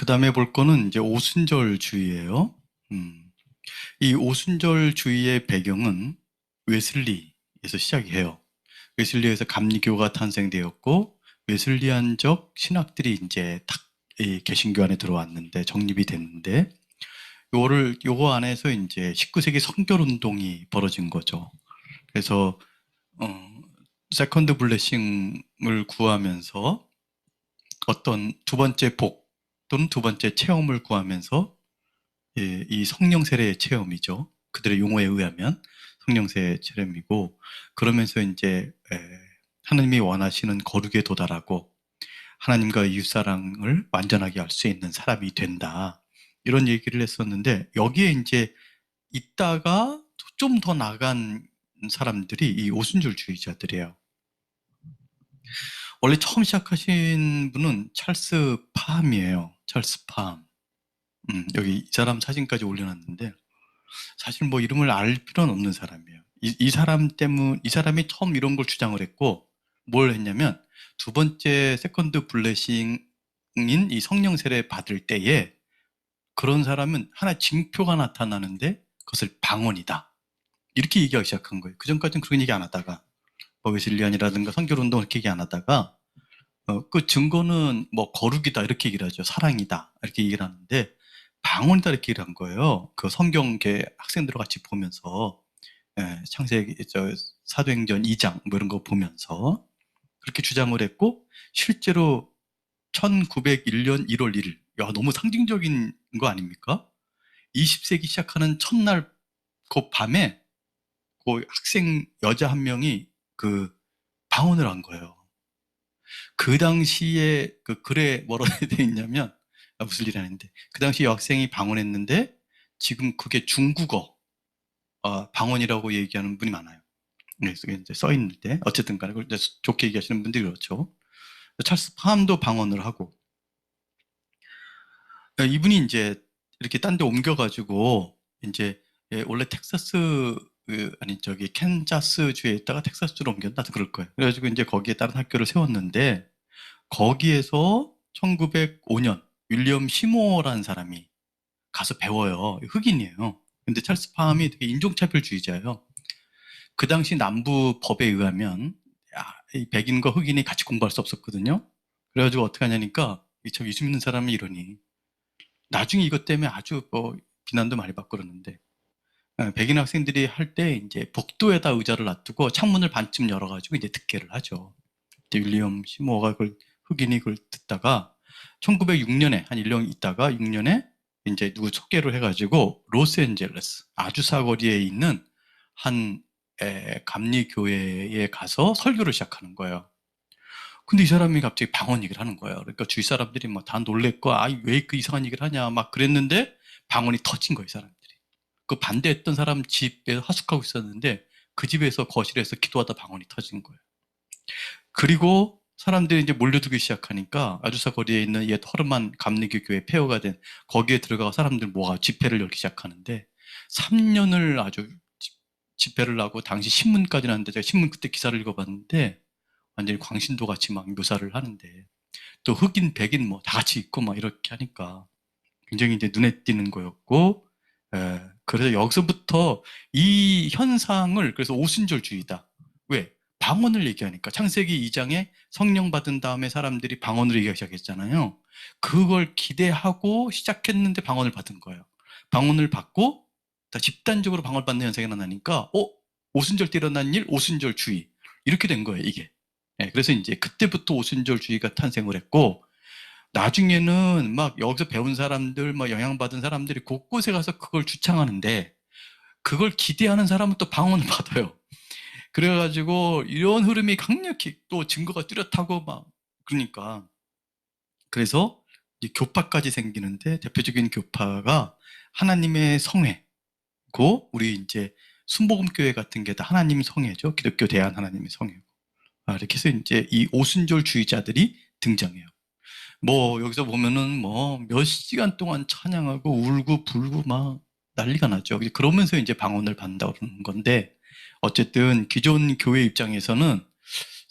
그 다음에 볼 거는 이제 오순절주의예요. 이 오순절주의의 배경은 웨슬리에서 시작해요. 웨슬리에서 감리교가 탄생되었고, 웨슬리안적 신학들이 이제 탁 이 개신교 안에 들어왔는데, 정립이 됐는데, 요거 안에서 이제 19세기 성결운동이 벌어진 거죠. 그래서, 세컨드 블레싱을 구하면서 어떤 두 번째 복 또는 두 번째 체험을 구하면서 이 성령 세례의 체험이죠. 그들의 용어에 의하면 성령 세례의 체험이고, 그러면서 이제 하나님이 원하시는 거룩에 도달하고 하나님과 이웃사랑을 완전하게 할 수 있는 사람이 된다. 이런 얘기를 했었는데, 여기에 이제 있다가 좀 더 나간 사람들이 이 오순절주의자들이에요. 원래 처음 시작하신 분은 찰스 파함이에요. 찰스 파함. 여기 이 사람 사진까지 올려놨는데, 사실 뭐 이름을 알 필요는 없는 사람이에요. 이 사람이 처음 이런 걸 주장을 했고, 뭘 했냐면, 두 번째 세컨드 블레싱인 이 성령 세례 받을 때에 그런 사람은 하나의 징표가 나타나는데 그것을 방언이다. 이렇게 얘기하기 시작한 거예요. 그 전까지는 그런 얘기 안 하다가, 웨슬리안이라든가 성결운동 이렇게 얘기 안 하다가, 그 증거는 뭐 거룩이다 이렇게 얘기를 하죠. 사랑이다 이렇게 얘기를 하는데, 방언이다 이렇게 얘기를 한 거예요. 그 성경계 학생들과 같이 보면서, 창세기 사도행전 2장 뭐 이런 거 보면서 그렇게 주장을 했고, 실제로 1901년 1월 1일, 야, 너무 상징적인 거 아닙니까? 20세기 시작하는 첫날 그 밤에 그 학생 여자 한 명이 그 방언을 한 거예요. 그 당시에 그 글에 뭐라고 돼 있냐면, 무슨 일이 아닌데, 그 당시 여학생이 방언했는데 지금 그게 중국어 방언이라고 얘기하는 분이 많아요. 그래서 이제 써 있는데, 어쨌든 간에 그걸 이제 좋게 얘기하시는 분들이 그렇죠. 찰스 파함도 방언을 하고, 이분이 이제 이렇게 딴 데 옮겨가지고 이제 원래 텍사스 아니 저기 캔자스주에 있다가 텍사스주로 옮겼다 그럴 거예요. 그래가지고 이제 거기에 다른 학교를 세웠는데, 거기에서 1905년 윌리엄 시모어라는 사람이 가서 배워요. 흑인이에요. 근데 찰스 파함이 되게 인종차별주의자예요. 그 당시 남부 법에 의하면 이 백인과 흑인이 같이 공부할 수 없었거든요. 그래가지고 어떻게 하냐니까, 저 예수 믿는 사람이 이러니 나중에 이것 때문에 아주 뭐 비난도 많이 받고 그러는데, 백인 학생들이 할 때 이제 복도에다 의자를 놔두고 창문을 반쯤 열어가지고 이제 듣게를 하죠. 윌리엄 시모어가 흑인이 그걸 듣다가 1906년에 한 1년 있다가 6년에 이제 누구 소개를 해가지고 로스앤젤레스 아주사 거리에 있는 한 감리교회에 가서 설교를 시작하는 거예요. 근데 이 사람이 갑자기 방언 얘기를 하는 거예요. 그러니까 주위 사람들이 막 다 놀랬고, 왜 그 이상한 얘기를 하냐 막 그랬는데, 방언이 터진 거예요, 이 사람들이. 그 반대했던 사람 집에 하숙하고 있었는데, 그 집에서 거실에서 기도하다 방언이 터진 거예요. 그리고 사람들이 이제 몰려들기 시작하니까 아주사 거리에 있는 옛 허름한 감리교 교회 폐허가 된 거기에 들어가 사람들 모아 집회를 열기 시작하는데, 3년을 아주 집회를 하고, 당시 신문까지 났는데, 제가 신문 그때 기사를 읽어봤는데 완전히 광신도 같이 막 묘사를 하는데, 또 흑인, 백인 뭐 다 같이 있고 막 이렇게 하니까 굉장히 이제 눈에 띄는 거였고, 그래서 여기서부터 이 현상을, 그래서 오순절주의다. 왜? 방언을 얘기하니까. 창세기 2장에 성령 받은 다음에 사람들이 방언을 얘기하기 시작했잖아요. 그걸 기대하고 시작했는데 방언을 받은 거예요. 방언을 받고 다 집단적으로 방언을 받는 현상이 나타나니까, 오순절 때 일어난 일, 오순절주의. 이렇게 된 거예요, 이게. 그래서 이제 그때부터 오순절주의가 탄생을 했고, 나중에는 막 여기서 배운 사람들, 막 영향받은 사람들이 곳곳에 가서 그걸 주창하는데, 그걸 기대하는 사람은 또 방언을 받아요. 그래가지고 이런 흐름이 강력히 또 증거가 뚜렷하고 막 그러니까, 그래서 이 교파까지 생기는데, 대표적인 교파가 하나님의 성회고, 우리 이제 순복음교회 같은 게 다 하나님 성회죠. 기독교 대한 하나님의 성회고, 이렇게 해서 이제 이 오순절주의자들이 등장해요. 뭐 여기서 보면은 뭐 몇 시간 동안 찬양하고 울고 불고 막 난리가 나죠. 그러면서 이제 방언을 받는다고 그러는 건데, 어쨌든 기존 교회 입장에서는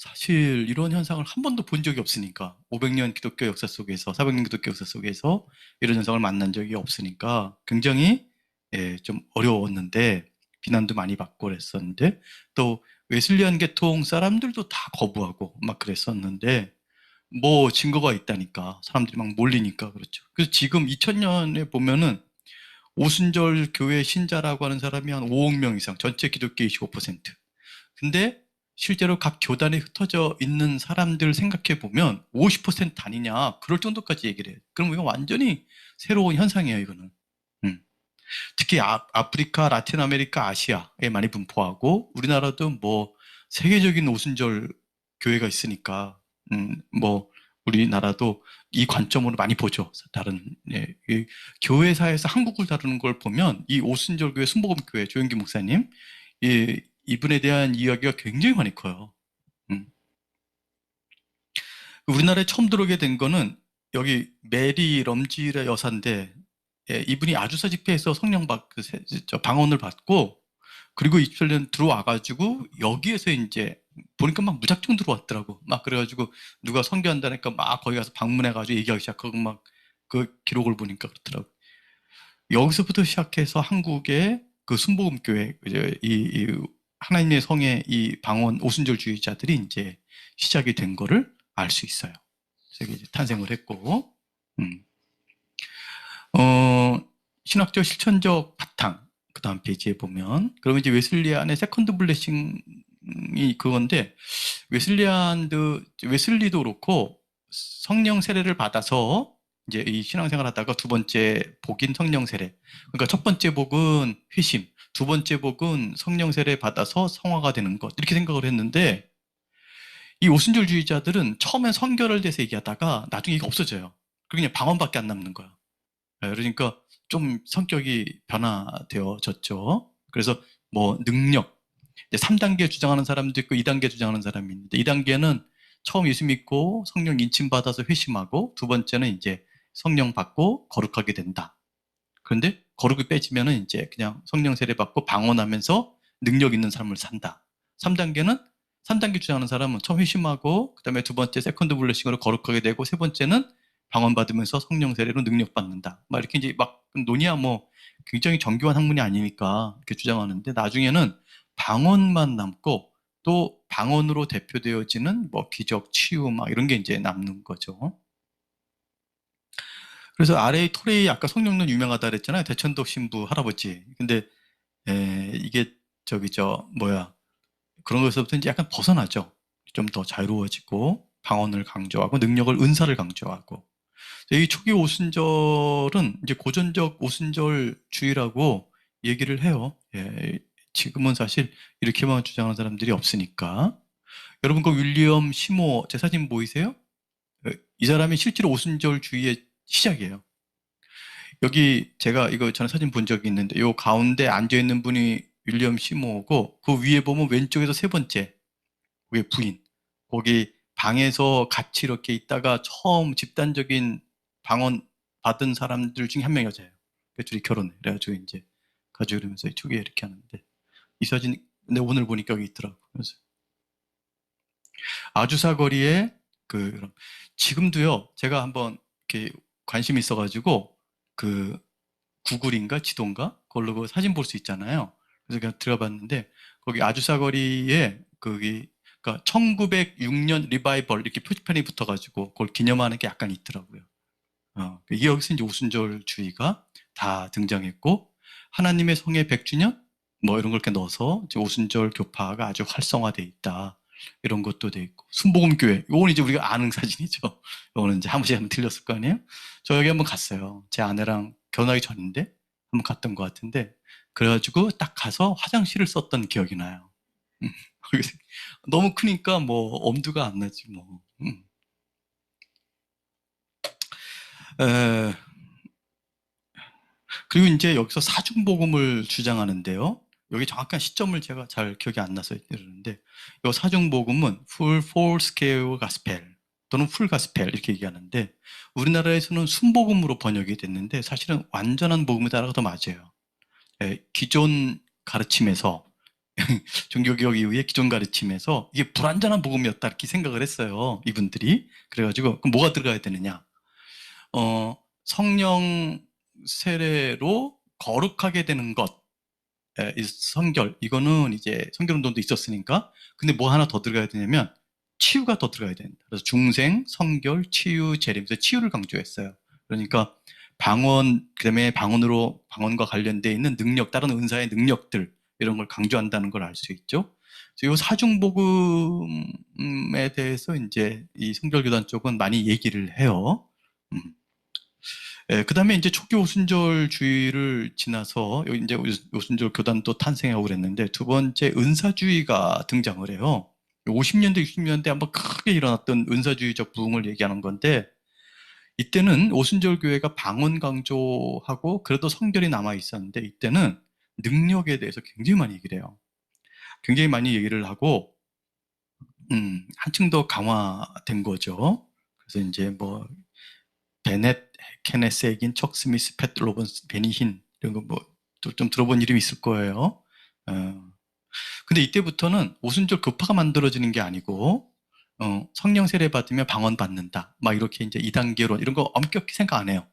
사실 이런 현상을 한 번도 본 적이 없으니까 500년 기독교 역사 속에서 400년 기독교 역사 속에서 이런 현상을 만난 적이 없으니까 굉장히 좀 어려웠는데 비난도 많이 받고 그랬었는데 또 웨슬리안 계통 사람들도 다 거부하고 막 그랬었는데 뭐 증거가 있다니까 사람들이 막 몰리니까 그렇죠. 그래서 지금 2000년에 보면은 오순절 교회 신자라고 하는 사람이 한 5억 명 이상, 전체 기독교 25%. 근데 실제로 각 교단에 흩어져 있는 사람들 생각해 보면 50% 아니냐, 그럴 정도까지 얘기를 해요. 그럼 이거 완전히 새로운 현상이에요, 이거는. 음. 특히 아프리카, 라틴 아메리카, 아시아에 많이 분포하고 우리나라도 뭐 세계적인 오순절 교회가 있으니까 뭐 우리나라도 이 관점으로 많이 보죠. 다른 이 교회사에서 한국을 다루는 걸 보면 이 오순절 교회 순복음교회 조영기 목사님 이분에 대한 이야기가 굉장히 많이 커요. 우리나라에 처음 들어오게 된 거는 여기 메리 럼지라 여사인데 이분이 아주사 집회에서 방언을 받고 그리고 27년 들어와가지고 여기에서 이제 보니까 막 무작정 들어왔더라고. 막 그래가지고 누가 선교한다니까 막 거기 가서 방문해가지고 얘기하기 시작하고 막 그 기록을 보니까 그렇더라고. 여기서부터 시작해서 한국의 그 순복음교회 이제 이 하나님의 성의 이 방언 오순절주의자들이 이제 시작이 된 거를 알 수 있어요. 그래서 이제 탄생을 했고, 신학적 실천적 바탕, 그 다음 페이지에 보면, 그러면 이제 웨슬리안의 세컨드 블레싱이 그건데, 웨슬리도 그렇고, 성령 세례를 받아서, 이제 이 신앙생활 하다가 두 번째 복인 성령 세례. 그러니까 첫 번째 복은 회심, 두 번째 복은 성령 세례 받아서 성화가 되는 것. 이렇게 생각을 했는데, 이 오순절주의자들은 처음엔 성결을 대해서 얘기하다가 나중에 이게 없어져요. 그냥 방언밖에 안 남는 거야. 그러니까 좀 성격이 변화되어졌죠. 그래서 뭐 능력, 3단계 주장하는 사람도 있고 2단계 주장하는 사람이 있는데 2단계는 처음 예수 믿고 성령 인침 받아서 회심하고 두 번째는 이제 성령 받고 거룩하게 된다. 그런데 거룩이 빼지면은 이제 그냥 성령 세례 받고 방언하면서 능력 있는 삶을 산다. 3단계는 3단계 주장하는 사람은 처음 회심하고 그다음에 두 번째 세컨드 블레싱으로 거룩하게 되고 세 번째는 방언 받으면서 성령 세례로 능력 받는다. 막 이렇게 이제 막 논의야 뭐 굉장히 정교한 학문이 아니니까 이렇게 주장하는데 나중에는 방언만 남고 또 방언으로 대표되어지는 뭐 기적, 치유 막 이런 게 이제 남는 거죠. 그래서 RA 토레이 아까 성령론 유명하다 그랬잖아요. 대천독 신부 할아버지. 근데 이게 그런 것에서부터 이제 약간 벗어나죠. 좀 더 자유로워지고 방언을 강조하고 능력을 은사를 강조하고 이 초기 오순절은 이제 고전적 오순절주의라고 얘기를 해요. 지금은 사실 이렇게만 주장하는 사람들이 없으니까. 여러분 그 윌리엄 시모 제 사진 보이세요? 이 사람이 실제로 오순절주의의 시작이에요. 여기 제가 이거 저는 사진 본 적이 있는데 요 가운데 앉아 있는 분이 윌리엄 시모고 그 위에 보면 왼쪽에서 세 번째 그게 부인. 거기 방에서 같이 이렇게 있다가 처음 집단적인 방언 받은 사람들 중에 한 명이 여자예요. 그 둘이 결혼해. 그래가지고 이제 가지고 이러면서 이쪽에 이렇게 하는데 이 사진 근데 오늘 보니까 여기 있더라고. 그래서 아주사 거리에 지금도요. 제가 한번 이렇게 관심이 있어가지고 그 구글인가 지도인가 그걸로 그 사진 볼 수 있잖아요. 그래서 그냥 들어봤는데 거기 아주사 거리에 그러니까 1906년 리바이벌 이렇게 표지판이 붙어가지고 그걸 기념하는 게 약간 있더라고요. 이게 여기서 이제 오순절주의가 다 등장했고 하나님의 성의 100주년 뭐 이런 걸 이렇게 넣어서 이제 오순절 교파가 아주 활성화돼 있다. 이런 것도 돼 있고 순복음교회 이건 이제 우리가 아는 사진이죠. 이거는 이제 한 번씩 한번 들렸을 거 아니에요? 저 여기 한번 갔어요. 제 아내랑 결혼하기 전인데 한번 갔던 것 같은데 그래가지고 딱 가서 화장실을 썼던 기억이 나요. 너무 크니까 뭐 엄두가 안 나지 뭐. 에, 그리고 이제 여기서 사중복음을 주장하는데요. 여기 정확한 시점을 제가 잘 기억이 안 나서 이러는데 이 사중복음은 full scale gospel 또는 full gospel 이렇게 얘기하는데 우리나라에서는 순복음으로 번역이 됐는데 사실은 완전한 복음에 따라가 더 맞아요. 기존 가르침에서 종교개혁 이후에 기존 가르침에서 이게 불완전한 복음이었다 이렇게 생각을 했어요. 이분들이. 그래가지고 그럼 뭐가 들어가야 되느냐? 성령 세례로 거룩하게 되는 것, 이 성결, 이거는 이제 성결운동도 있었으니까. 근데 뭐 하나 더 들어가야 되냐면 치유가 더 들어가야 된다. 그래서 중생, 성결, 치유, 재림에서 치유를 강조했어요. 그러니까 방언, 그다음에 방언과 관련되어 있는 능력, 다른 은사의 능력들, 이런 걸 강조한다는 걸 알 수 있죠. 그래서 이 사중복음에 대해서 이제 이 성결교단 쪽은 많이 얘기를 해요. 그 다음에 이제 초기 오순절주의를 지나서 여기 이제 오순절 교단도 탄생하고 그랬는데, 두 번째 은사주의가 등장을 해요. 50년대, 60년대 한번 크게 일어났던 은사주의적 부흥을 얘기하는 건데, 이때는 오순절 교회가 방언 강조하고 그래도 성결이 남아 있었는데, 이때는 능력에 대해서 굉장히 많이 얘기를 해요. 굉장히 많이 얘기를 하고, 한층 더 강화된 거죠. 그래서 이제 뭐 베넷, 케네스 에긴, 척 스미스, 팻 로번스, 베니 힌, 이런 거 뭐 좀 들어본 이름이 있을 거예요. 근데 이때부터는 오순절 교파가 만들어지는 게 아니고, 성령 세례 받으면 방언 받는다, 막 이렇게 이제 2단계로 이런 거 엄격히 생각 안 해요.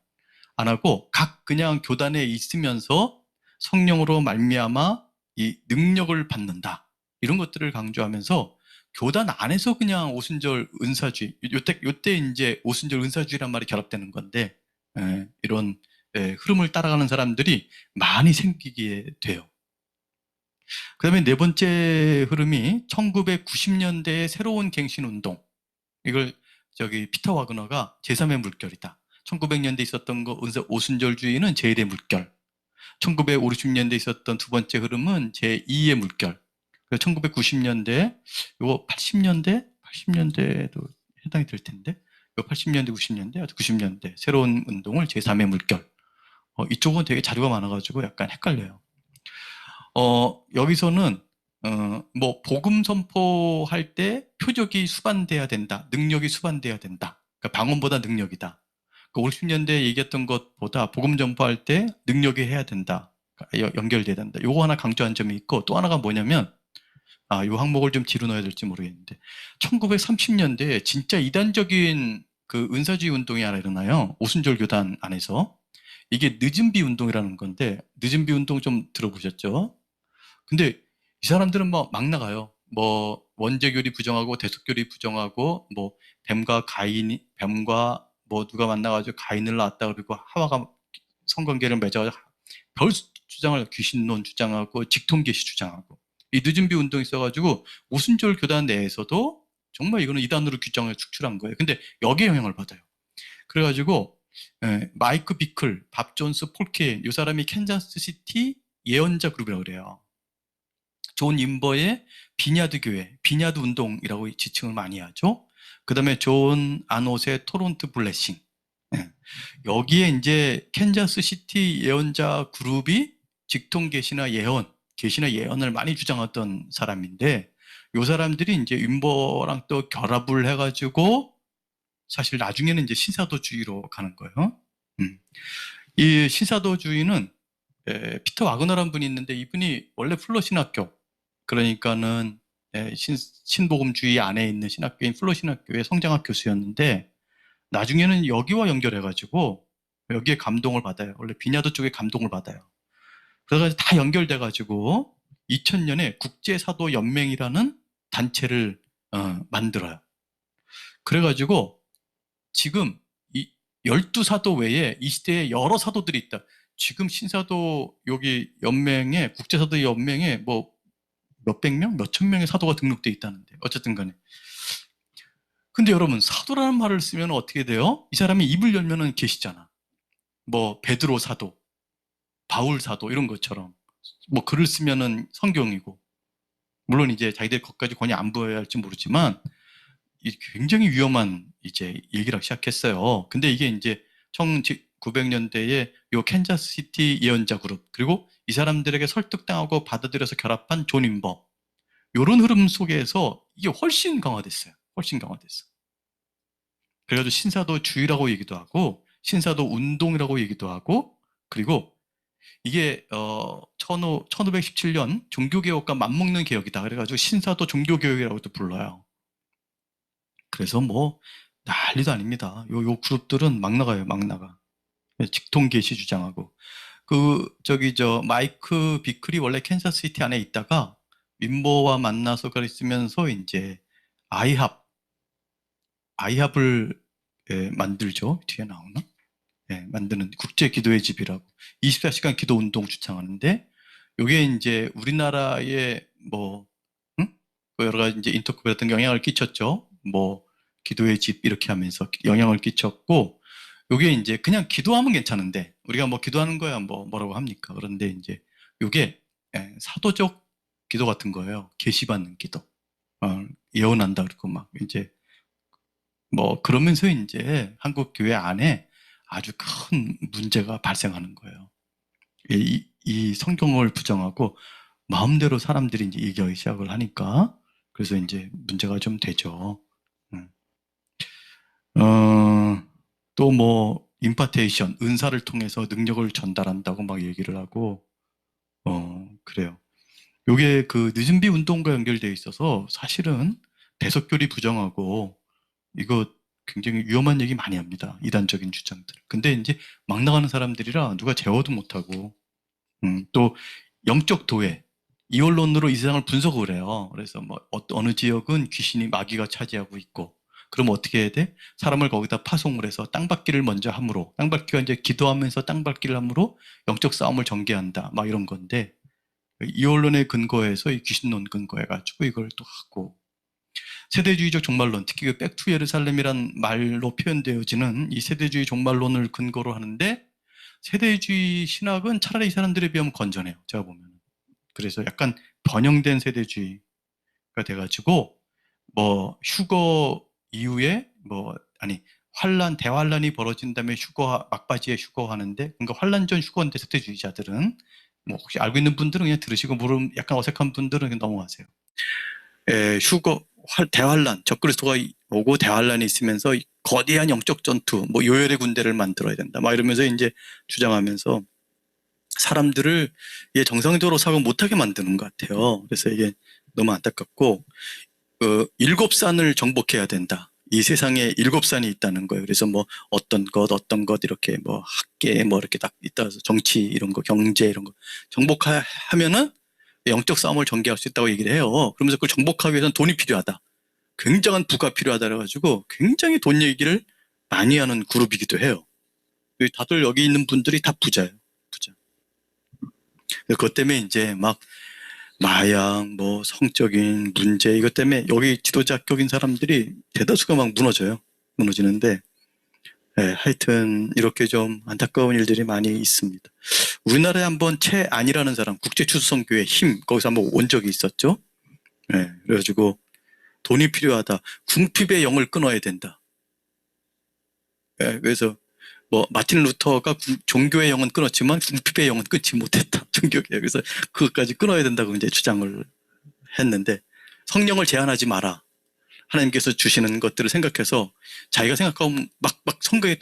안 하고 각 그냥 교단에 있으면서 성령으로 말미암아 이 능력을 받는다, 이런 것들을 강조하면서 교단 안에서 그냥 오순절 은사주의, 요때 이제 오순절 은사주의란 말이 결합되는 건데, 이런 흐름을 따라가는 사람들이 많이 생기게 돼요. 그 다음에 네 번째 흐름이 1990년대의 새로운 갱신운동. 이걸 피터 와그너가 제3의 물결이다. 1900년대 있었던 거 오순절주의는 제1의 물결. 1950년대 있었던 두 번째 흐름은 제2의 물결. 1990년대, 이거 80년대도 해당이 될 텐데, 이거 80년대, 90년대, 90년대 새로운 운동을 제3의 물결. 이쪽은 되게 자료가 많아가지고 약간 헷갈려요. 여기서는 뭐 복음 선포할 때 표적이 수반돼야 된다, 능력이 수반돼야 된다. 그러니까 방언보다 능력이다. 50년대에 얘기했던 것보다 복음 전파할 때 능력이 해야 된다, 연결돼야 된다. 요거 하나 강조한 점이 있고, 또 하나가 뭐냐면, 요 항목을 좀 뒤로 넣어야 될지 모르겠는데, 1930년대에 진짜 이단적인 그 은사주의 운동이 하나 일어나요. 오순절 교단 안에서. 이게 늦은비 운동이라는 건데, 늦은비 운동 좀 들어보셨죠? 근데 이 사람들은 막 나가요. 뭐 원죄교리 부정하고 대속교리 부정하고, 뭐 뱀과 뭐 누가 만나가지고 가인을 낳았다 그리고 하와가 성관계를 맺어 별 주장을, 귀신론 주장하고 직통계시 주장하고, 이 늦은비 운동이 있어가지고 오순절 교단 내에서도 정말 이거는 이단으로 규정을 축출한 거예요. 근데 여기에 영향을 받아요. 그래가지고 마이크 비클, 밥 존스, 폴 케인, 이 사람이 캔자스 시티 예언자 그룹이라고 그래요. 존 인버의 비냐드 교회, 비냐드 운동이라고 지칭을 많이 하죠. 그 다음에 존 아노스의 토론토 블레싱. 여기에 이제 캔자스 시티 예언자 그룹이 직통 계시나 예언을 많이 주장했던 사람인데, 이 사람들이 이제 인버랑 또 결합을 해가지고 사실 나중에는 이제 신사도주의로 가는 거예요. 이 신사도주의는 피터 와그너라는 분이 있는데, 이분이 원래 플러 신학교, 그러니까는 신복음주의 안에 있는 신학교인 플러 신학교의 성장학 교수였는데, 나중에는 여기와 연결해가지고 여기에 감동을 받아요. 원래 비냐도 쪽에 감동을 받아요. 그래서 다 연결돼가지고 2000년에 국제사도연맹이라는 단체를 만들어요. 그래가지고 지금 이 12사도 외에 이 시대에 여러 사도들이 있다. 지금 신사도 여기 연맹에, 국제사도 연맹에 뭐 몇백 명, 몇천 명의 사도가 등록돼 있다는데, 어쨌든 간에. 근데 여러분, 사도라는 말을 쓰면 어떻게 돼요? 이 사람이 입을 열면은 계시잖아. 뭐 베드로 사도, 바울 사도 이런 것처럼. 뭐 글을 쓰면은 성경이고, 물론 이제 자기들 것까지 권위 안 부여야 할지 모르지만, 굉장히 위험한 이제 얘기를 하기 시작했어요. 근데 이게 이제 1900년대에 요 캔자스 시티 예언자 그룹, 그리고 이 사람들에게 설득당하고 받아들여서 결합한 존 인버, 요런 흐름 속에서 이게 훨씬 강화됐어요. 훨씬 강화됐어. 그래가지고 신사도주의라고 얘기도 하고, 신사도 운동이라고 얘기도 하고, 그리고 이게 1517년 종교개혁과 맞먹는 개혁이다. 그래가지고 신사도 종교개혁이라고도 불러요. 그래서 뭐 난리도 아닙니다. 요 그룹들은 막 나가요, 막 나가. 직통계시 주장하고. 마이크 비클이 원래 캔자스시티 안에 있다가 민보와 만나서 그랬으면서 이제 아이합을 만들죠. 뒤에 나오나? 만드는 국제 기도의 집이라고 24시간 기도 운동 주창하는데, 요게 이제 우리나라의 응? 여러 가지 이제 인터뷰 같은 영향을 끼쳤죠. 기도의 집 이렇게 하면서 영향을 끼쳤고, 요게 이제 그냥 기도하면 괜찮은데, 우리가 기도하는 거야 뭐라고 합니까? 그런데 이제 요게 사도적 기도 같은 거예요. 계시받는 기도. 예언한다 그러고 막 이제 그러면서 이제 한국 교회 안에 아주 큰 문제가 발생하는 거예요. 이 성경을 부정하고 마음대로 사람들이 이제 얘기하기 시작을 하니까, 그래서 이제 문제가 좀 되죠. 또 임파테이션, 은사를 통해서 능력을 전달한다고 막 얘기를 하고, 그래요. 요게 그 늦은비 운동과 연결되어 있어서 사실은 대석교리 부정하고 이거 굉장히 위험한 얘기 많이 합니다. 이단적인 주장들. 근데 이제 막 나가는 사람들이라 누가 제어도 못하고, 또 영적 도회, 이 언론으로 이 세상을 분석을 해요. 그래서 어느 지역은 귀신이 마귀가 차지하고 있고, 그럼 어떻게 해야 돼? 사람을 거기다 파송을 해서 땅밟기를 먼저 함으로, 땅밟기가 이제 기도하면서 땅밟기를 함으로 영적 싸움을 전개한다. 막 이런 건데, 이 언론의 근거에서 이 귀신론 근거해가지고 이걸 또 하고, 세대주의적 종말론, 특히 그 백투 예루살렘이란 말로 표현되어지는 이 세대주의 종말론을 근거로 하는데, 세대주의 신학은 차라리 이 사람들에 비하면 건전해요. 제가 보면. 그래서 약간 변형된 세대주의가 돼가지고 휴거 이후에 대환란이 벌어진 다음에 막바지에 휴거하는데, 그러니까 환란 전 휴거인데 세대주의자들은 혹시 알고 있는 분들은 그냥 들으시고, 모르면 약간 어색한 분들은 그냥 넘어가세요. 대환란, 적그리스도가 오고 대환란이 있으면서 거대한 영적 전투, 요열의 군대를 만들어야 된다. 막 이러면서 이제 주장하면서 사람들을 정상적으로 사고 못하게 만드는 것 같아요. 그래서 이게 너무 안타깝고, 7산을 정복해야 된다. 이 세상에 7산이 있다는 거예요. 그래서 어떤 것 이렇게 학계 이렇게 딱 있다. 정치 이런 거, 경제 이런 거 정복하면은 영적 싸움을 전개할 수 있다고 얘기를 해요. 그러면서 그걸 정복하기 위해서는 돈이 필요하다. 굉장한 부가 필요하다 그래가지고 굉장히 돈 얘기를 많이 하는 그룹이기도 해요. 다들 여기 있는 분들이 다 부자예요. 부자. 그것 때문에 이제 마약, 성적인 문제, 이것 때문에 여기 지도자격인 사람들이 대다수가 무너지는데, 하여튼 이렇게 좀 안타까운 일들이 많이 있습니다. 우리나라에 한번 최안이라는 사람, 국제추수성교회 힘, 거기서 한번 온 적이 있었죠. 그래가지고 돈이 필요하다. 궁핍의 영을 끊어야 된다. 그래서 마틴 루터가 종교의 영은 끊었지만 궁핍의 영은 끊지 못했다. 종교개혁. 그래서 그것까지 끊어야 된다고 이제 주장을 했는데, 성령을 제한하지 마라. 하나님께서 주시는 것들을 생각해서 자기가 생각하면 막 생각이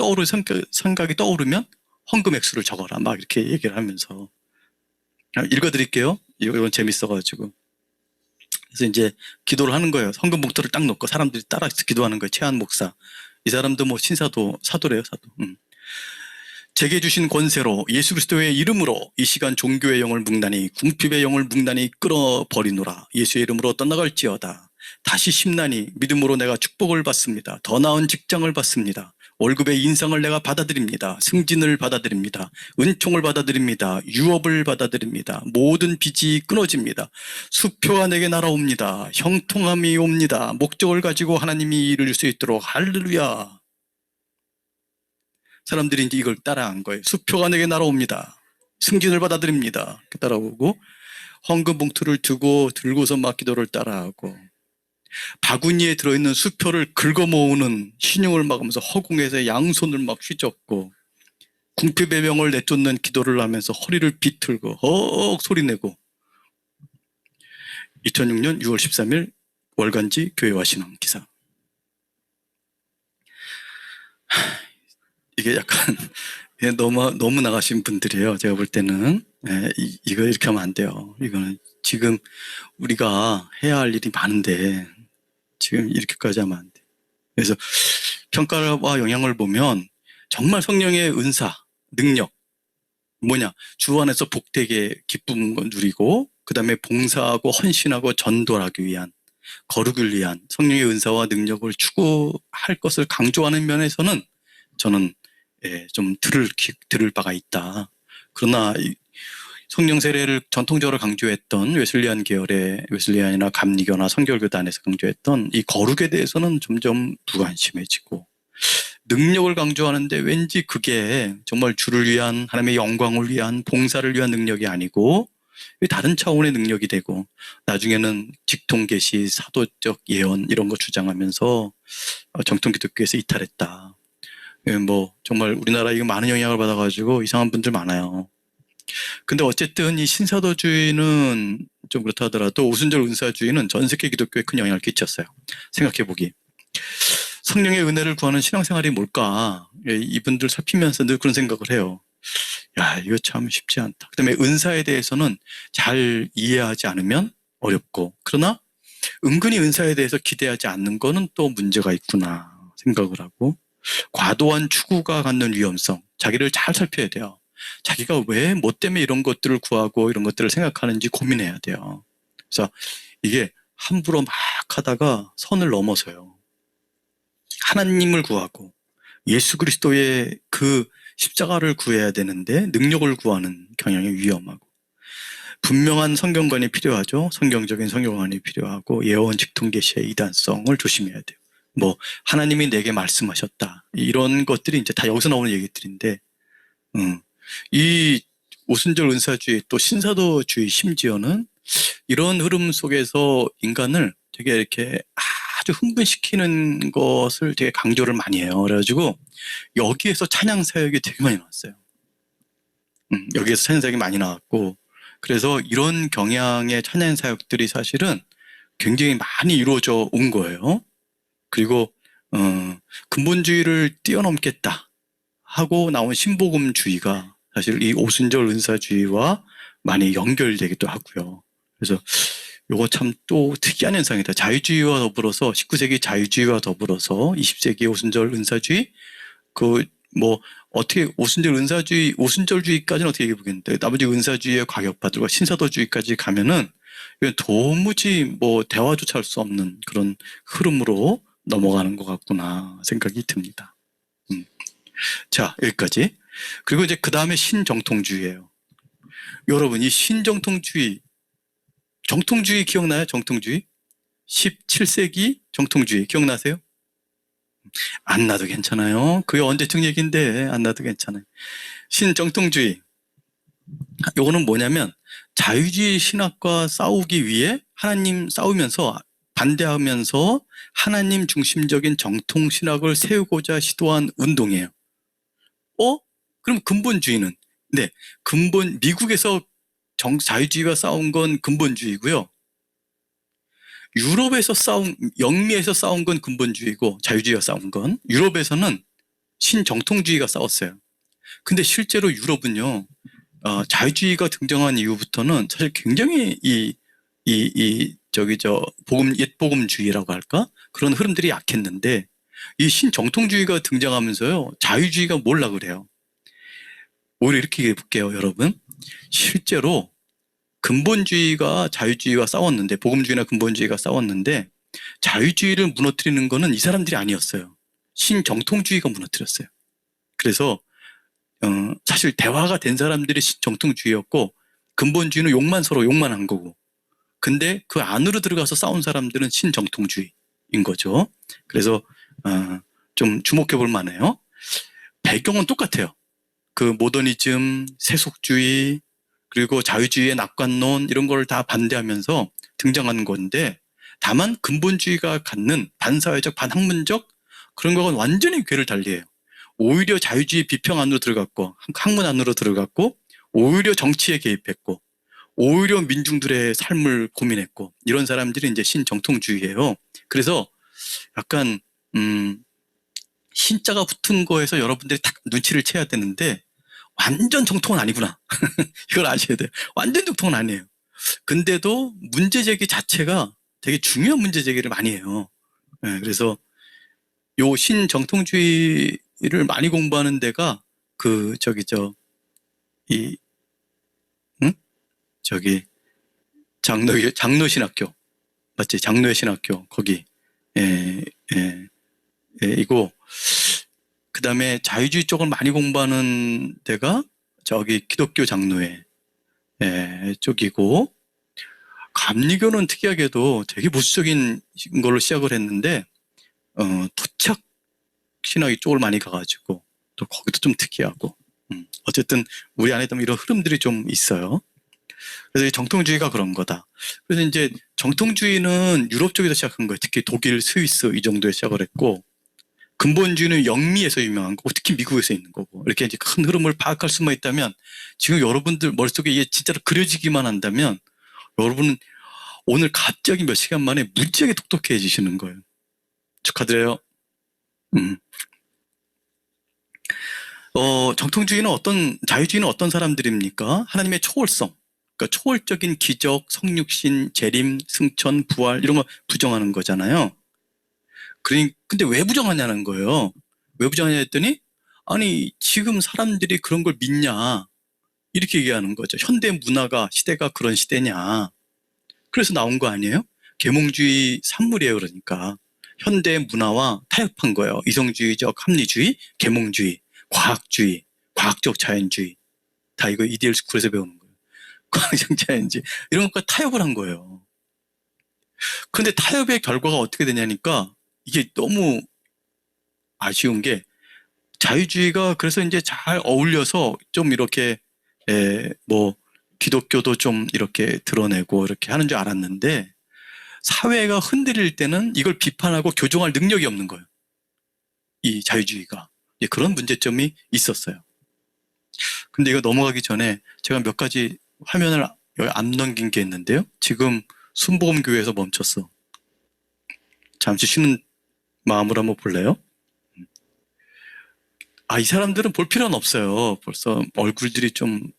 떠오르면 헌금 액수를 적어라. 막 이렇게 얘기를 하면서. 읽어드릴게요. 이건 재밌어가지고. 그래서 이제 기도를 하는 거예요. 헌금 봉투를 딱 놓고 사람들이 따라 기도하는 거예요. 최한 목사. 이 사람도 사도래요, 사도. 제게 주신 권세로 예수 그리스도의 이름으로 이 시간 종교의 영을 묵나니 궁핍의 영을 묵나니 끌어버리노라. 예수의 이름으로 떠나갈지어다. 다시 심나니 믿음으로 내가 축복을 받습니다. 더 나은 직장을 받습니다. 월급의 인상을 내가 받아들입니다. 승진을 받아들입니다. 은총을 받아들입니다. 유업을 받아들입니다. 모든 빚이 끊어집니다. 수표가 내게 날아옵니다. 형통함이 옵니다. 목적을 가지고 하나님이 이룰 수 있도록 할렐루야. 사람들이 이제 이걸 따라한 거예요. 수표가 내게 날아옵니다. 승진을 받아들입니다. 따라오고, 헌금 봉투를 들고서 막 기도를 따라하고, 바구니에 들어있는 수표를 긁어 모으는 신용을 막으면서 허공에서 양손을 막 휘젓고, 궁핍의 병을 내쫓는 기도를 하면서 허리를 비틀고 헉 소리내고, 2006년 6월 13일 월간지 교회와 신앙 기사. 이게 약간 예, 너무 나가신 분들이에요. 제가 볼 때는. 예, 이거 이렇게 하면 안 돼요. 이거는 지금 우리가 해야 할 일이 많은데, 지금 이렇게까지 하면 안 돼. 그래서 평가와 영향을 보면, 정말 성령의 은사, 능력, 뭐냐, 주 안에서 복되게 기쁨을 누리고, 그 다음에 봉사하고 헌신하고 전도하기 위한, 거룩을 위한 성령의 은사와 능력을 추구할 것을 강조하는 면에서는 저는 좀 들을 바가 있다. 그러나 성령 세례를 전통적으로 강조했던 웨슬리안 계열의 웨슬리안이나 감리교나 성결교단에서 강조했던 이 거룩에 대해서는 점점 무관심해지고, 능력을 강조하는데 왠지 그게 정말 주를 위한, 하나님의 영광을 위한, 봉사를 위한 능력이 아니고 다른 차원의 능력이 되고, 나중에는 직통 계시, 사도적 예언 이런 거 주장하면서 정통 기독교에서 이탈했다. 뭐 정말 우리나라 이거 많은 영향을 받아가지고 이상한 분들 많아요. 근데 어쨌든 이 신사도주의는 좀 그렇다 하더라도 오순절 은사주의는 전 세계 기독교에 큰 영향을 끼쳤어요. 생각해보기. 성령의 은혜를 구하는 신앙생활이 뭘까? 이분들 살피면서 늘 그런 생각을 해요. 야, 이거 참 쉽지 않다. 그다음에 은사에 대해서는 잘 이해하지 않으면 어렵고, 그러나 은근히 은사에 대해서 기대하지 않는 거는 또 문제가 있구나 생각을 하고, 과도한 추구가 갖는 위험성, 자기를 잘 살펴야 돼요. 자기가 왜, 뭐 때문에 이런 것들을 구하고 이런 것들을 생각하는지 고민해야 돼요. 그래서 이게 함부로 막 하다가 선을 넘어서요. 하나님을 구하고 예수 그리스도의 그 십자가를 구해야 되는데 능력을 구하는 경향이 위험하고, 분명한 성경관이 필요하죠. 성경적인 성경관이 필요하고, 예언 직통 계시의 이단성을 조심해야 돼요. 뭐 하나님이 내게 말씀하셨다, 이런 것들이 이제 다 여기서 나오는 얘기들인데, 이 오순절 은사주의 또 신사도주의 심지어는 이런 흐름 속에서 인간을 되게 이렇게 아주 흥분시키는 것을 되게 강조를 많이 해요. 그래가지고 여기에서 찬양 사역이 되게 많이 나왔어요. 여기에서 찬양 사역이 많이 나왔고, 그래서 이런 경향의 찬양 사역들이 사실은 굉장히 많이 이루어져 온 거예요. 그리고 근본주의를 뛰어넘겠다 하고 나온 신복음주의가 사실 이 오순절 은사주의와 많이 연결되기도 하고요. 그래서 요거 참 또 특이한 현상이다. 자유주의와 더불어서 19세기 자유주의와 더불어서 20세기 오순절 은사주의, 그 뭐 어떻게 오순절 은사주의, 오순절주의까지는 어떻게 얘기해 보겠는데, 나머지 은사주의의 과격파들과 신사도주의까지 가면은 이건 도무지 뭐 대화조차 할 수 없는 그런 흐름으로 넘어가는 것 같구나 생각이 듭니다. 자, 여기까지. 그리고 이제 그 다음에 신정통주의예요. 여러분, 이 신정통주의, 정통주의 기억나요? 정통주의? 17세기 정통주의 기억나세요? 안 나도 괜찮아요. 그게 언제쯤 얘기인데 안 나도 괜찮아요. 신정통주의. 요거는 뭐냐면 자유주의 신학과 싸우기 위해 하나님 싸우면서, 반대하면서 하나님 중심적인 정통 신학을 세우고자 시도한 운동이에요. 그럼 근본주의는? 네, 미국에서 자유주의가 싸운 건 근본주의고요. 유럽에서 영미에서 싸운 건 근본주의고, 자유주의가 싸운 건, 유럽에서는 신정통주의가 싸웠어요. 근데 실제로 유럽은요, 자유주의가 등장한 이후부터는 사실 굉장히 옛복음주의라고 할까? 그런 흐름들이 약했는데, 이 신정통주의가 등장하면서요, 자유주의가 몰라 그래요. 오히려 이렇게 얘기해 볼게요, 여러분. 실제로 근본주의가 자유주의와 싸웠는데, 복음주의나 근본주의가 싸웠는데, 자유주의를 무너뜨리는 거는 이 사람들이 아니었어요. 신정통주의가 무너뜨렸어요. 그래서 사실 대화가 된 사람들이 신정통주의였고, 근본주의는 서로 욕만 한 거고, 근데 그 안으로 들어가서 싸운 사람들은 신정통주의인 거죠. 그래서 좀 주목해 볼 만해요. 배경은 똑같아요. 그 모더니즘, 세속주의, 그리고 자유주의의 낙관론, 이런 걸 다 반대하면서 등장하는 건데, 다만 근본주의가 갖는 반사회적, 반학문적 그런 거는 완전히 궤를 달리해요. 오히려 자유주의 비평 안으로 들어갔고, 학문 안으로 들어갔고, 오히려 정치에 개입했고, 오히려 민중들의 삶을 고민했고, 이런 사람들이 이제 신정통주의예요. 그래서 약간 신자가 붙은 거에서 여러분들이 딱 눈치를 채야 되는데, 완전 정통은 아니구나. 이걸 아셔야 돼요. 완전 정통은 아니에요. 근데도 문제제기 자체가 되게 중요한 문제제기를 많이 해요. 네, 그래서 요 신정통주의를 많이 공부하는 데가 그 이 응? 저기 장로신학교 맞지? 장로의 신학교 거기 예, 예, 예, 이고 그 다음에 자유주의 쪽을 많이 공부하는 데가 저기 기독교 장로회 예, 쪽이고 감리교는 특이하게도 되게 보수적인 걸로 시작을 했는데 토착 신학이 쪽을 많이 가가지고 또 거기도 좀 특이하고 어쨌든 우리 안에 좀 이런 흐름들이 좀 있어요. 그래서 이 정통주의가 그런 거다. 그래서 이제 정통주의는 유럽 쪽에서 시작한 거예요. 특히 독일, 스위스 이 정도에 시작을 했고 근본주의는 영미에서 유명한 거고 특히 미국에서 있는 거고 이렇게 이제 큰 흐름을 파악할 수만 있다면 지금 여러분들 머릿속에 이게 진짜로 그려지기만 한다면 여러분은 오늘 갑자기 몇 시간 만에 무지하게 똑똑해지시는 거예요. 축하드려요. 자유주의는 어떤 사람들입니까? 하나님의 초월성. 그러니까 초월적인 기적, 성육신, 재림, 승천, 부활, 이런 거 부정하는 거잖아요. 근데 왜 부정하냐는 거예요. 왜 부정하냐 했더니, 아니, 지금 사람들이 그런 걸 믿냐. 이렇게 얘기하는 거죠. 현대 문화가, 시대가 그런 시대냐. 그래서 나온 거 아니에요? 계몽주의 산물이에요, 그러니까. 현대 문화와 타협한 거예요. 이성주의적 합리주의, 계몽주의, 과학주의, 과학적 자연주의. 다 이거 EDL 스쿨에서 배우는 거예요. 과학적 자연주의. 이런 것과 타협을 한 거예요. 근데 타협의 결과가 어떻게 되냐니까 이게 너무 아쉬운 게 자유주의가 그래서 이제 잘 어울려서 좀 이렇게 기독교도 좀 이렇게 드러내고 이렇게 하는 줄 알았는데 사회가 흔들릴 때는 이걸 비판하고 교정할 능력이 없는 거예요. 이 자유주의가. 그런 문제점이 있었어요. 근데 이거 넘어가기 전에 제가 몇 가지 화면을 여기 안 넘긴 게 있는데요. 지금 순복음교회에서 멈췄어. 잠시 쉬는 마음으로 한번 볼래요? 이 사람들은 볼 필요는 없어요. 벌써 얼굴들이 좀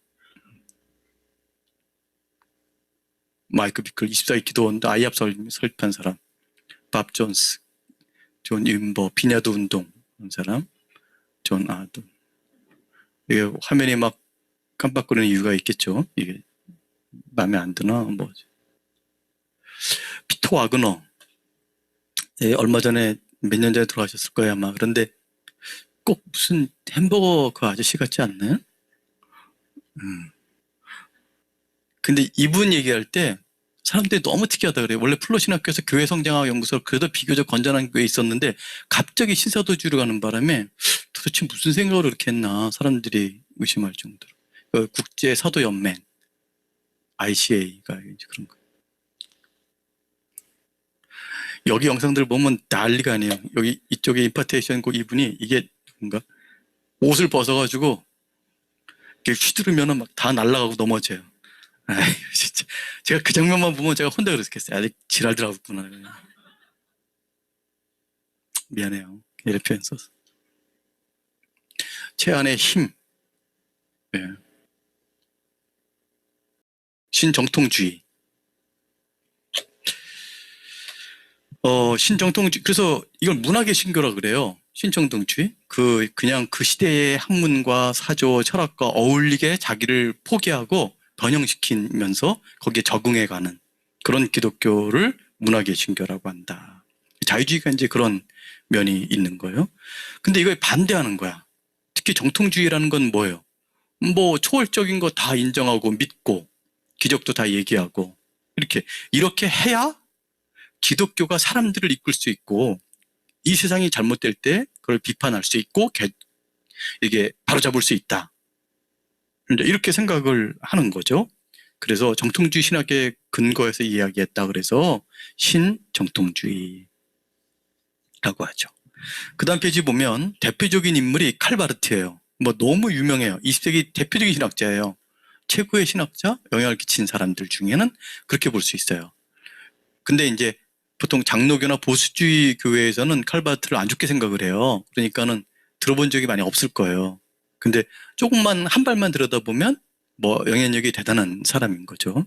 마이크 비클 24기 기도원도 아이합 설립한 사람 밥 존스, 존 윤버, 비냐드 운동 한 사람, 존 아돈. 이게 화면이 막 깜빡거리는 이유가 있겠죠. 이게 마음에 안 드나 뭐지. 피터 와그너 얼마 전에 몇 년 전에 돌아가셨을 거예요 아마. 그런데 꼭 무슨 햄버거 그 아저씨 같지 않나요? 근데 이분 얘기할 때 사람들이 너무 특이하다 그래요. 원래 플로신학교에서 교회 성장학 연구소 그래도 비교적 건전한 교회에 있었는데 갑자기 신사도주의로 가는 바람에 도대체 무슨 생각으로 이렇게 했나 사람들이 의심할 정도로. 국제 사도 연맹 ICA가 이제 그런 거예요. 여기 영상들 보면 난리가 아니에요. 여기 이쪽에 임파테이션 그 이분이 이게 뭔가 옷을 벗어가지고 이렇게 휘두르면은 막 다 날아가고 넘어져요. 아이 진짜 제가 그 장면만 보면 제가 혼자 그랬겠어요. 아직 지랄들 하고 있구나. 미안해요. 이렇게 표현 써서. 최안의 힘. 네. 신정통주의. 신정통주의. 그래서 이걸 문학의 신교라 그래요. 신정통주의. 그냥 그 시대의 학문과 사조, 철학과 어울리게 자기를 포기하고 변형시키면서 거기에 적응해가는 그런 기독교를 문학의 신교라고 한다. 자유주의가 이제 그런 면이 있는 거예요. 근데 이걸 반대하는 거야. 특히 정통주의라는 건 뭐예요? 초월적인 거 다 인정하고 믿고 기적도 다 얘기하고 이렇게 해야 기독교가 사람들을 이끌 수 있고 이 세상이 잘못될 때 그걸 비판할 수 있고 이게 바로잡을 수 있다. 이렇게 생각을 하는 거죠. 그래서 정통주의 신학의 근거에서 이야기했다 그래서 신정통주의라고 하죠. 그 다음 페이지 보면 대표적인 인물이 칼바르트예요. 너무 유명해요. 20세기 대표적인 신학자예요. 최고의 신학자, 영향을 끼친 사람들 중에는 그렇게 볼 수 있어요. 근데 이제 보통 장로교나 보수주의 교회에서는 칼바르트를 안 좋게 생각을 해요. 그러니까는 들어본 적이 많이 없을 거예요. 근데 조금만 한 발만 들여다보면 뭐 영향력이 대단한 사람인 거죠.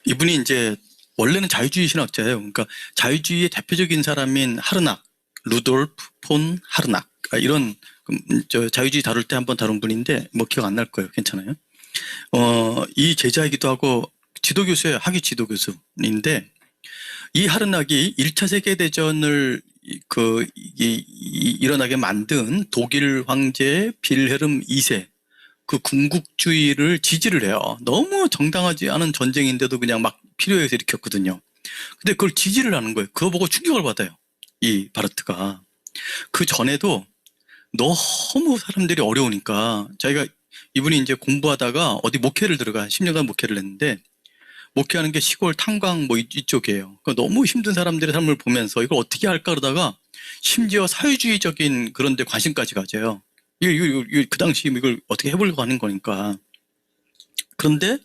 이분이 이제 원래는 자유주의 신학자예요. 그러니까 자유주의의 대표적인 사람인 하르낙, 루돌프 폰 하르낙, 이런 저 자유주의 다룰 때 한번 다룬 분인데 뭐 기억 안 날 거예요. 괜찮아요. 이 제자이기도 하고 지도교수예요. 학위 지도교수인데 이 하르낙이 1차 세계대전을 일어나게 만든 독일 황제 빌헤름 2세 그 군국주의를 지지를 해요. 너무 정당하지 않은 전쟁인데도 그냥 막 필요해서 일으켰거든요. 근데 그걸 지지를 하는 거예요. 그거 보고 충격을 받아요. 이 바르트가. 그 전에도 너무 사람들이 어려우니까 자기가 이분이 이제 공부하다가 어디 목회를 들어가 10년간 목회를 했는데 목회하는 게 시골 탄광 뭐 이쪽이에요. 그러니까 너무 힘든 사람들의 삶을 보면서 이걸 어떻게 할까 그러다가 심지어 사회주의적인 그런 데 관심까지 가져요. 이거 그 당시 이걸 어떻게 해보려고 하는 거니까. 그런데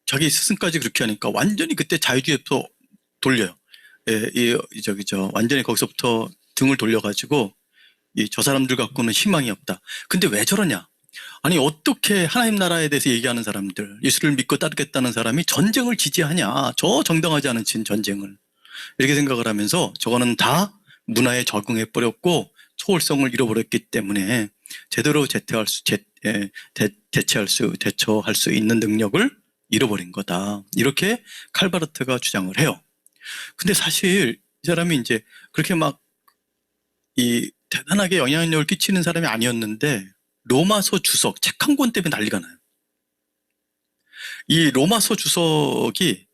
자기 스승까지 그렇게 하니까 완전히 그때 자유주의부터 돌려요. 예, 완전히 거기서부터 등을 돌려가지고 저 사람들 갖고는 희망이 없다. 근데 왜 저러냐? 아니 어떻게 하나님 나라에 대해서 얘기하는 사람들, 예수를 믿고 따르겠다는 사람이 전쟁을 지지하냐? 저 정당하지 않은 전쟁을. 이렇게 생각을 하면서 저거는 다 문화에 적응해 버렸고 초월성을 잃어버렸기 때문에 제대로 대처할 수 있는 능력을 잃어버린 거다. 이렇게 칼바르트가 주장을 해요. 근데 사실 이 사람이 이제 그렇게 막 대단하게 영향력을 끼치는 사람이 아니었는데 로마서 주석 책 한 권 때문에 난리가 나요. 이 로마서 주석이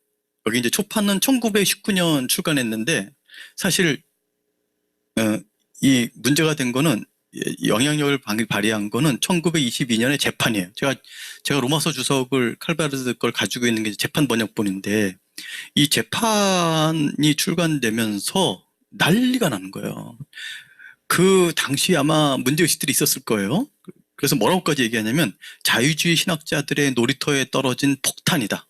여기 이제 초판은 1919년 출간했는데 사실 이 문제가 된 거는 영향력을 발휘한 거는 1922년에 재판이에요. 제가 로마서 주석을 칼바르트 걸 가지고 있는 게 재판 번역본인데 이 재판이 출간되면서 난리가 나는 거예요. 그 당시 아마 문제의식들이 있었을 거예요. 그래서 뭐라고까지 얘기하냐면 자유주의 신학자들의 놀이터에 떨어진 폭탄이다.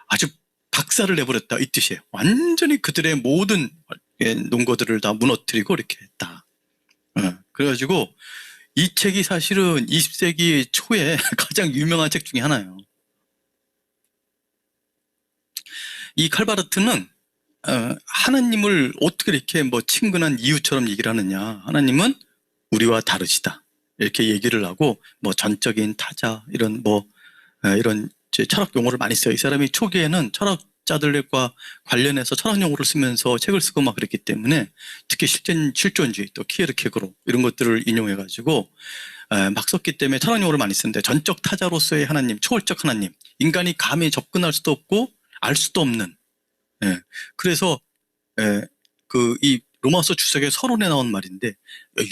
아주 박살을 내버렸다 이 뜻이에요. 완전히 그들의 모든 논거들을 다 무너뜨리고 이렇게 했다. 그래가지고 이 책이 사실은 20세기 초에 가장 유명한 책 중에 하나예요. 이 칼바르트는 하나님을 어떻게 이렇게 뭐 친근한 이웃처럼 얘기를 하느냐. 하나님은 우리와 다르시다. 이렇게 얘기를 하고 뭐 전적인 타자 이런 이런 철학 용어를 많이 써요. 이 사람이 초기에는 철학자들과 관련해서 철학 용어를 쓰면서 책을 쓰고 막 그랬기 때문에 특히 실존주의 또 키에르케고로 이런 것들을 인용해가지고 막 썼기 때문에 철학 용어를 많이 쓰는데 전적 타자로서의 하나님, 초월적 하나님, 인간이 감히 접근할 수도 없고 알 수도 없는. 그래서 이 로마서 주석의 서론에 나온 말인데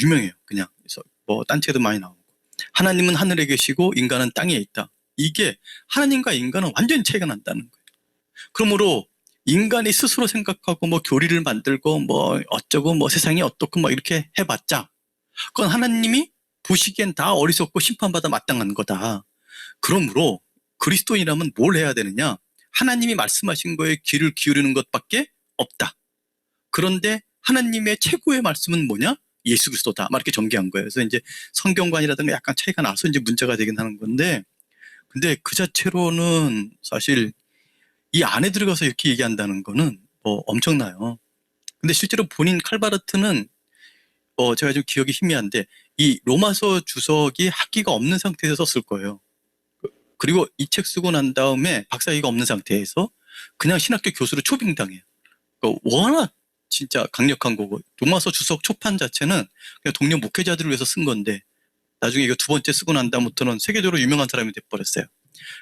유명해요. 그냥 그래서 뭐 딴 책도 많이 나오고 하나님은 하늘에 계시고 인간은 땅에 있다. 이게 하나님과 인간은 완전히 차이가 난다는 거예요. 그러므로 인간이 스스로 생각하고 뭐 교리를 만들고 뭐 어쩌고 뭐 세상이 어떻고 뭐 이렇게 해봤자 그건 하나님이 보시기엔 다 어리석고 심판받아 마땅한 거다. 그러므로 그리스도인이라면 뭘 해야 되느냐? 하나님이 말씀하신 거에 귀를 기울이는 것밖에 없다. 그런데 하나님의 최고의 말씀은 뭐냐? 예수 그리스도다. 막 이렇게 전개한 거예요. 그래서 이제 성경관이라든가 약간 차이가 나서 이제 문제가 되긴 하는 건데, 근데 그 자체로는 사실 이 안에 들어가서 이렇게 얘기한다는 거는 뭐 엄청나요. 근데 실제로 본인 칼바르트는 제가 좀 기억이 희미한데 이 로마서 주석이 학위가 없는 상태에서 썼을 거예요. 그리고 이 책 쓰고 난 다음에 박사학위가 없는 상태에서 그냥 신학교 교수로 초빙당해요. 그러니까 워낙 진짜 강력한 거고 로마서 주석 초판 자체는 그냥 동료 목회자들을 위해서 쓴 건데 나중에 이거 두 번째 쓰고 난 다음부터는 세계적으로 유명한 사람이 돼버렸어요.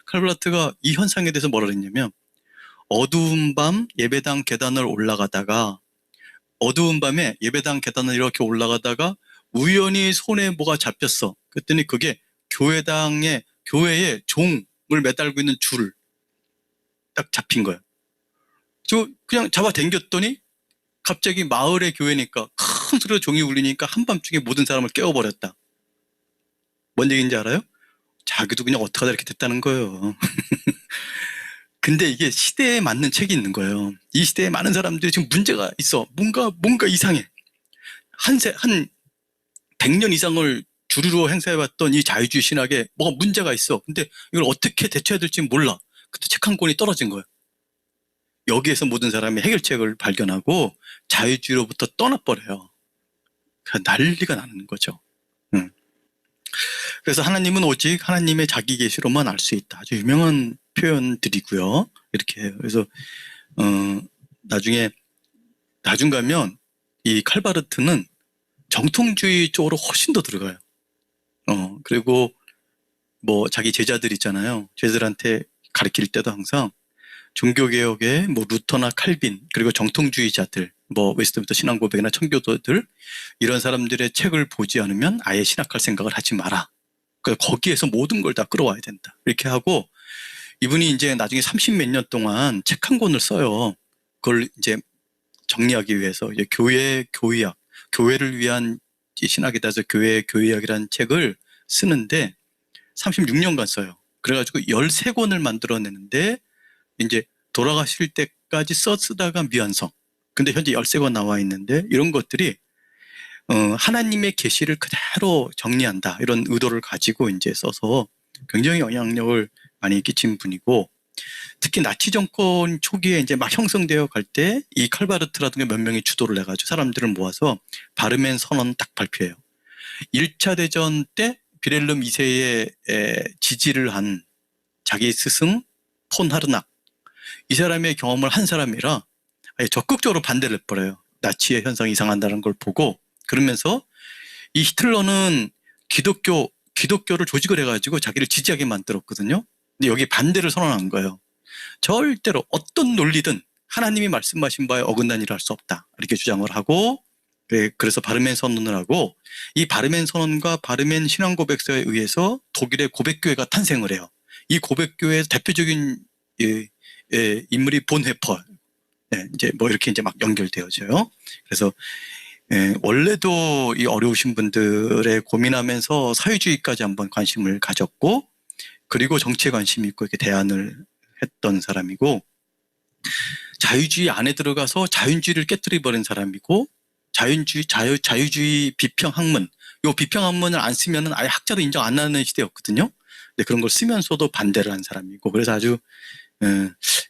칼바르트가 이 현상에 대해서 뭐라 그랬냐면 어두운 밤 예배당 계단을 올라가다가 어두운 밤에 예배당 계단을 이렇게 올라가다가 우연히 손에 뭐가 잡혔어. 그랬더니 그게 교회에 종을 매달고 있는 줄을 딱 잡힌 거예요. 그냥 잡아 당겼더니 갑자기 마을의 교회니까 큰 소리로 종이 울리니까 한밤중에 모든 사람을 깨워버렸다. 뭔 얘기인지 알아요? 자기도 그냥 어떡하다 이렇게 됐다는 거예요. 근데 이게 시대에 맞는 책이 있는 거예요. 이 시대에 많은 사람들이 지금 문제가 있어. 뭔가 이상해. 한 100년 이상을 주류로 행사해왔던 이 자유주의 신학에 뭐가 문제가 있어. 근데 이걸 어떻게 대처해야 될지 몰라. 그때 책 한 권이 떨어진 거예요. 여기에서 모든 사람이 해결책을 발견하고 자유주의로부터 떠나버려요. 난리가 나는 거죠. 그래서 하나님은 오직 하나님의 자기 계시로만 알 수 있다. 아주 유명한 표현들이고요. 이렇게 해요. 그래서 나중 가면 이 칼바르트는 정통주의 쪽으로 훨씬 더 들어가요. 그리고 뭐 자기 제자들 있잖아요. 제자들한테 가르칠 때도 항상 종교개혁의 뭐 루터나 칼빈 그리고 정통주의자들 뭐 웨스트민스터 신앙고백이나 청교도들 이런 사람들의 책을 보지 않으면 아예 신학할 생각을 하지 마라. 거기에서 모든 걸 다 끌어와야 된다. 이렇게 하고 이분이 이제 나중에 30몇 년 동안 책 한 권을 써요. 그걸 이제 정리하기 위해서 이제 교회학, 교회를 위한 신학이다 해서 교회학이라는 책을 쓰는데 36년간 써요. 그래가지고 13권을 만들어내는데 이제 돌아가실 때까지 쓰다가 미완성. 근데 현재 13권 나와 있는데 이런 것들이 하나님의 계시를 그대로 정리한다. 이런 의도를 가지고 이제 써서 굉장히 영향력을 많이 끼친 분이고 특히 나치 정권 초기에 이제 막 형성되어 갈 때 이 칼바르트라든가 몇 명이 주도를 해가지고 사람들을 모아서 바르멘 선언 딱 발표해요. 1차 대전 때 비렐름 2세의 지지를 한 자기 스승 폰 하르낙 이 사람의 경험을 한 사람이라 적극적으로 반대를 해버려요. 나치의 현상이 이상한다는 걸 보고 그러면서 이 히틀러는 기독교를 조직을 해가지고 자기를 지지하게 만들었거든요. 근데 여기 반대를 선언한 거예요. 절대로 어떤 논리든 하나님이 말씀하신 바에 어긋난 일을 할 수 없다. 이렇게 주장을 하고 그래서 바르멘 선언을 하고 이 바르멘 선언과 바르멘 신앙고백서에 의해서 독일의 고백교회가 탄생을 해요. 이 고백교회의 대표적인 인물이 본헤퍼. 이제 뭐 이렇게 이제 막 연결되어져요. 그래서 원래도 이 어려우신 분들의 고민하면서 사회주의까지 한번 관심을 가졌고 그리고 정치에 관심이 있고 이렇게 대안을 했던 사람이고 자유주의 안에 들어가서 자유주의를 깨뜨려버린 사람이고 자유주의 비평학문 요 비평학문을 안 쓰면은 아예 학자도 인정 안 하는 시대였거든요. 근데 그런 걸 쓰면서도 반대를 한 사람이고 그래서 아주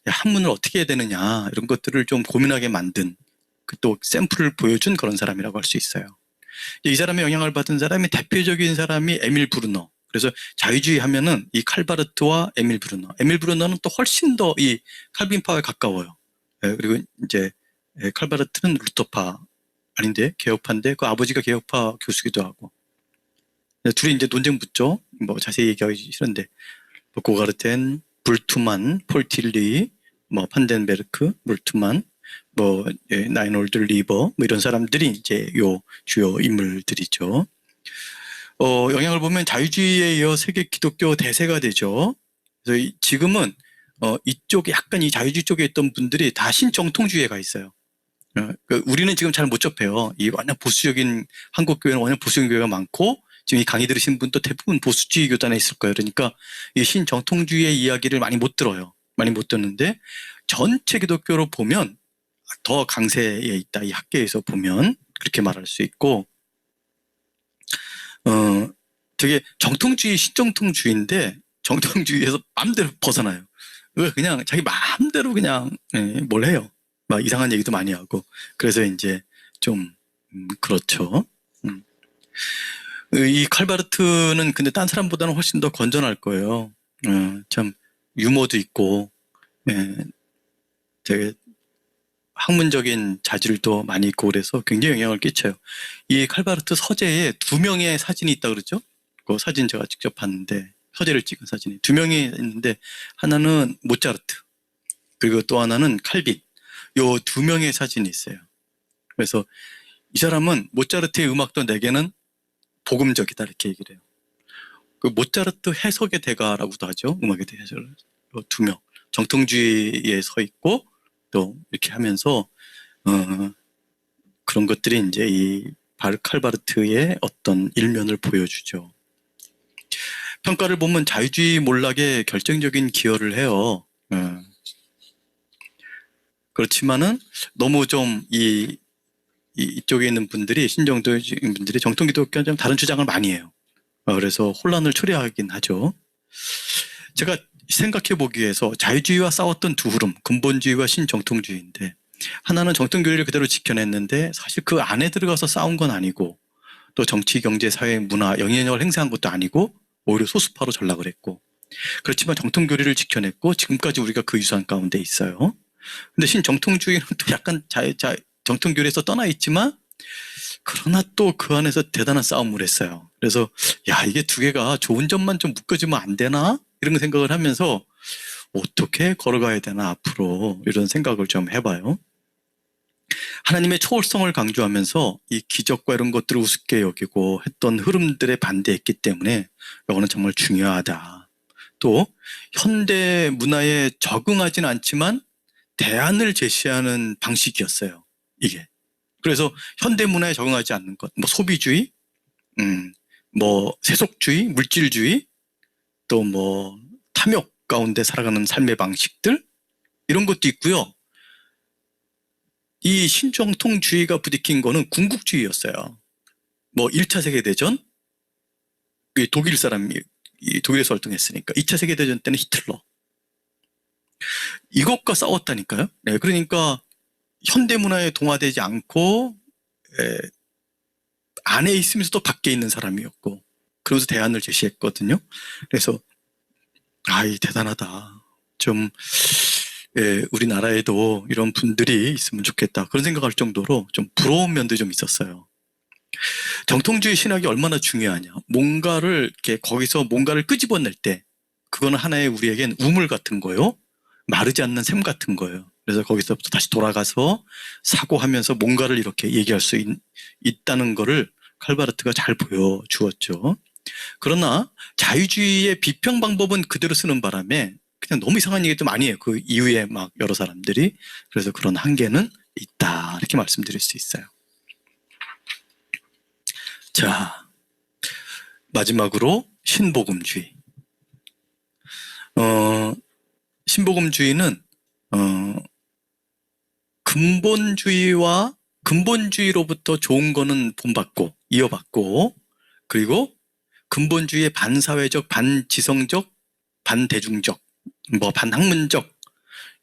학문을 어떻게 해야 되느냐 이런 것들을 좀 고민하게 만든 또 샘플을 보여준 그런 사람이라고 할 수 있어요. 이 사람의 영향을 받은 사람이 대표적인 사람이 에밀 브루너. 그래서 자유주의 하면은 이 칼바르트와 에밀 브루너는 또 훨씬 더 이 칼빈파에 가까워요. 그리고 이제 칼바르트는 루터파 아닌데 개혁파인데 그 아버지가 개혁파 교수기도 하고 둘이 이제 논쟁 붙죠. 뭐 자세히 얘기하기 싫은데 뭐 고가르텐, 불투만, 폴틸리, 뭐 판덴베르크, 물투만, 뭐 나인홀드 리버 뭐 이런 사람들이 이제 요 주요 인물들이죠. 영향을 보면 자유주의에 이어 세계 기독교 대세가 되죠. 그래서 지금은 이쪽에 약간 이 자유주의 쪽에 있던 분들이 다 신정통주의에 가 있어요. 우리는 지금 잘 못 접해요. 이 완전 보수적인 한국 교회는 완전 보수적인 교회가 많고 지금 이 강의 들으신 분도 대부분 보수주의 교단에 있을 거예요. 그러니까 이 신정통주의의 이야기를 많이 못 들어요. 많이 못 듣는데 전체 기독교로 보면 더 강세에 있다. 이 학계에서 보면 그렇게 말할 수 있고 되게 정통주의 신정통주의인데 정통주의에서 마음대로 벗어나요. 그냥 자기 마음대로 그냥 뭘 해요. 막 이상한 얘기도 많이 하고 그래서 이제 좀 그렇죠. 이 칼바르트는 근데 딴 사람보다는 훨씬 더 건전할 거예요. 참 유머도 있고 되게 학문적인 자질도 많이 있고 그래서 굉장히 영향을 끼쳐요. 이 칼바르트 서재에 2명의 사진이 있다 그러죠. 그 사진 제가 직접 봤는데 서재를 찍은 사진이 2명이 있는데 하나는 모차르트 그리고 또 하나는 칼빈 요 2명의 사진이 있어요. 그래서 이 사람은 모차르트의 음악도 내게는 복음적이다 이렇게 얘기를 해요. 그 모차르트 해석의 대가라고도 하죠. 음악에 대해서 2명 정통주의에 서 있고 또 이렇게 하면서 그런 것들이 이제 이 칼바르트의 어떤 일면을 보여주죠. 평가를 보면 자유주의 몰락에 결정적인 기여를 해요. 그렇지만은 너무 좀 이쪽에 있는 분들이, 신정통주의 분들이 정통기독교는 좀 다른 주장을 많이 해요. 그래서 혼란을 초래하긴 하죠. 제가 생각해 보기 위해서 자유주의와 싸웠던 두 흐름, 근본주의와 신정통주의인데, 하나는 정통교리를 그대로 지켜냈는데 사실 그 안에 들어가서 싸운 건 아니고, 또 정치, 경제, 사회, 문화, 영향력을 행사한 것도 아니고 오히려 소수파로 전락을 했고, 그렇지만 정통교리를 지켜냈고 지금까지 우리가 그 유산 가운데 있어요. 근데 신정통주의는 또 약간 정통교리에서 떠나 있지만, 그러나 또 그 안에서 대단한 싸움을 했어요. 그래서 야, 이게 두 개가 좋은 점만 좀 묶어주면 안 되나? 이런 생각을 하면서 어떻게 걸어가야 되나 앞으로, 이런 생각을 좀 해봐요. 하나님의 초월성을 강조하면서 이 기적과 이런 것들을 우습게 여기고 했던 흐름들에 반대했기 때문에 이거는 정말 중요하다. 또 현대 문화에 적응하진 않지만 대안을 제시하는 방식이었어요, 이게. 그래서 현대 문화에 적응하지 않는 것, 뭐 소비주의, 뭐 세속주의, 물질주의, 또 뭐 탐욕 가운데 살아가는 삶의 방식들, 이런 것도 있고요. 이 신정통주의가 부딪힌 거는 군국주의였어요. 뭐 1차 세계대전, 독일 사람이 독일에서 활동했으니까 2차 세계대전 때는 히틀러. 이것과 싸웠다니까요. 네, 그러니까 현대문화에 동화되지 않고 안에 있으면서도 밖에 있는 사람이었고, 그러면서 대안을 제시했거든요. 그래서 이 대단하다. 좀 우리나라에도 이런 분들이 있으면 좋겠다, 그런 생각할 정도로 좀 부러운 면도 좀 있었어요. 정통주의 신학이 얼마나 중요하냐. 뭔가를 이렇게 거기서 뭔가를 끄집어낼 때 그거는 하나의 우리에겐 우물 같은 거요. 마르지 않는 샘 같은 거예요. 그래서 거기서부터 다시 돌아가서 사고하면서 뭔가를 이렇게 얘기할 수 있다는 거를 칼바르트가 잘 보여주었죠. 그러나 자유주의의 비평 방법은 그대로 쓰는 바람에 그냥 너무 이상한 얘기도 많이 해요. 그 이후에 막 여러 사람들이. 그래서 그런 한계는 있다, 이렇게 말씀드릴 수 있어요. 자, 마지막으로 신복음주의. 신복음주의는 근본주의로부터 좋은 거는 본받고 이어받고, 그리고 근본주의의 반사회적, 반지성적, 반대중적, 뭐 반학문적,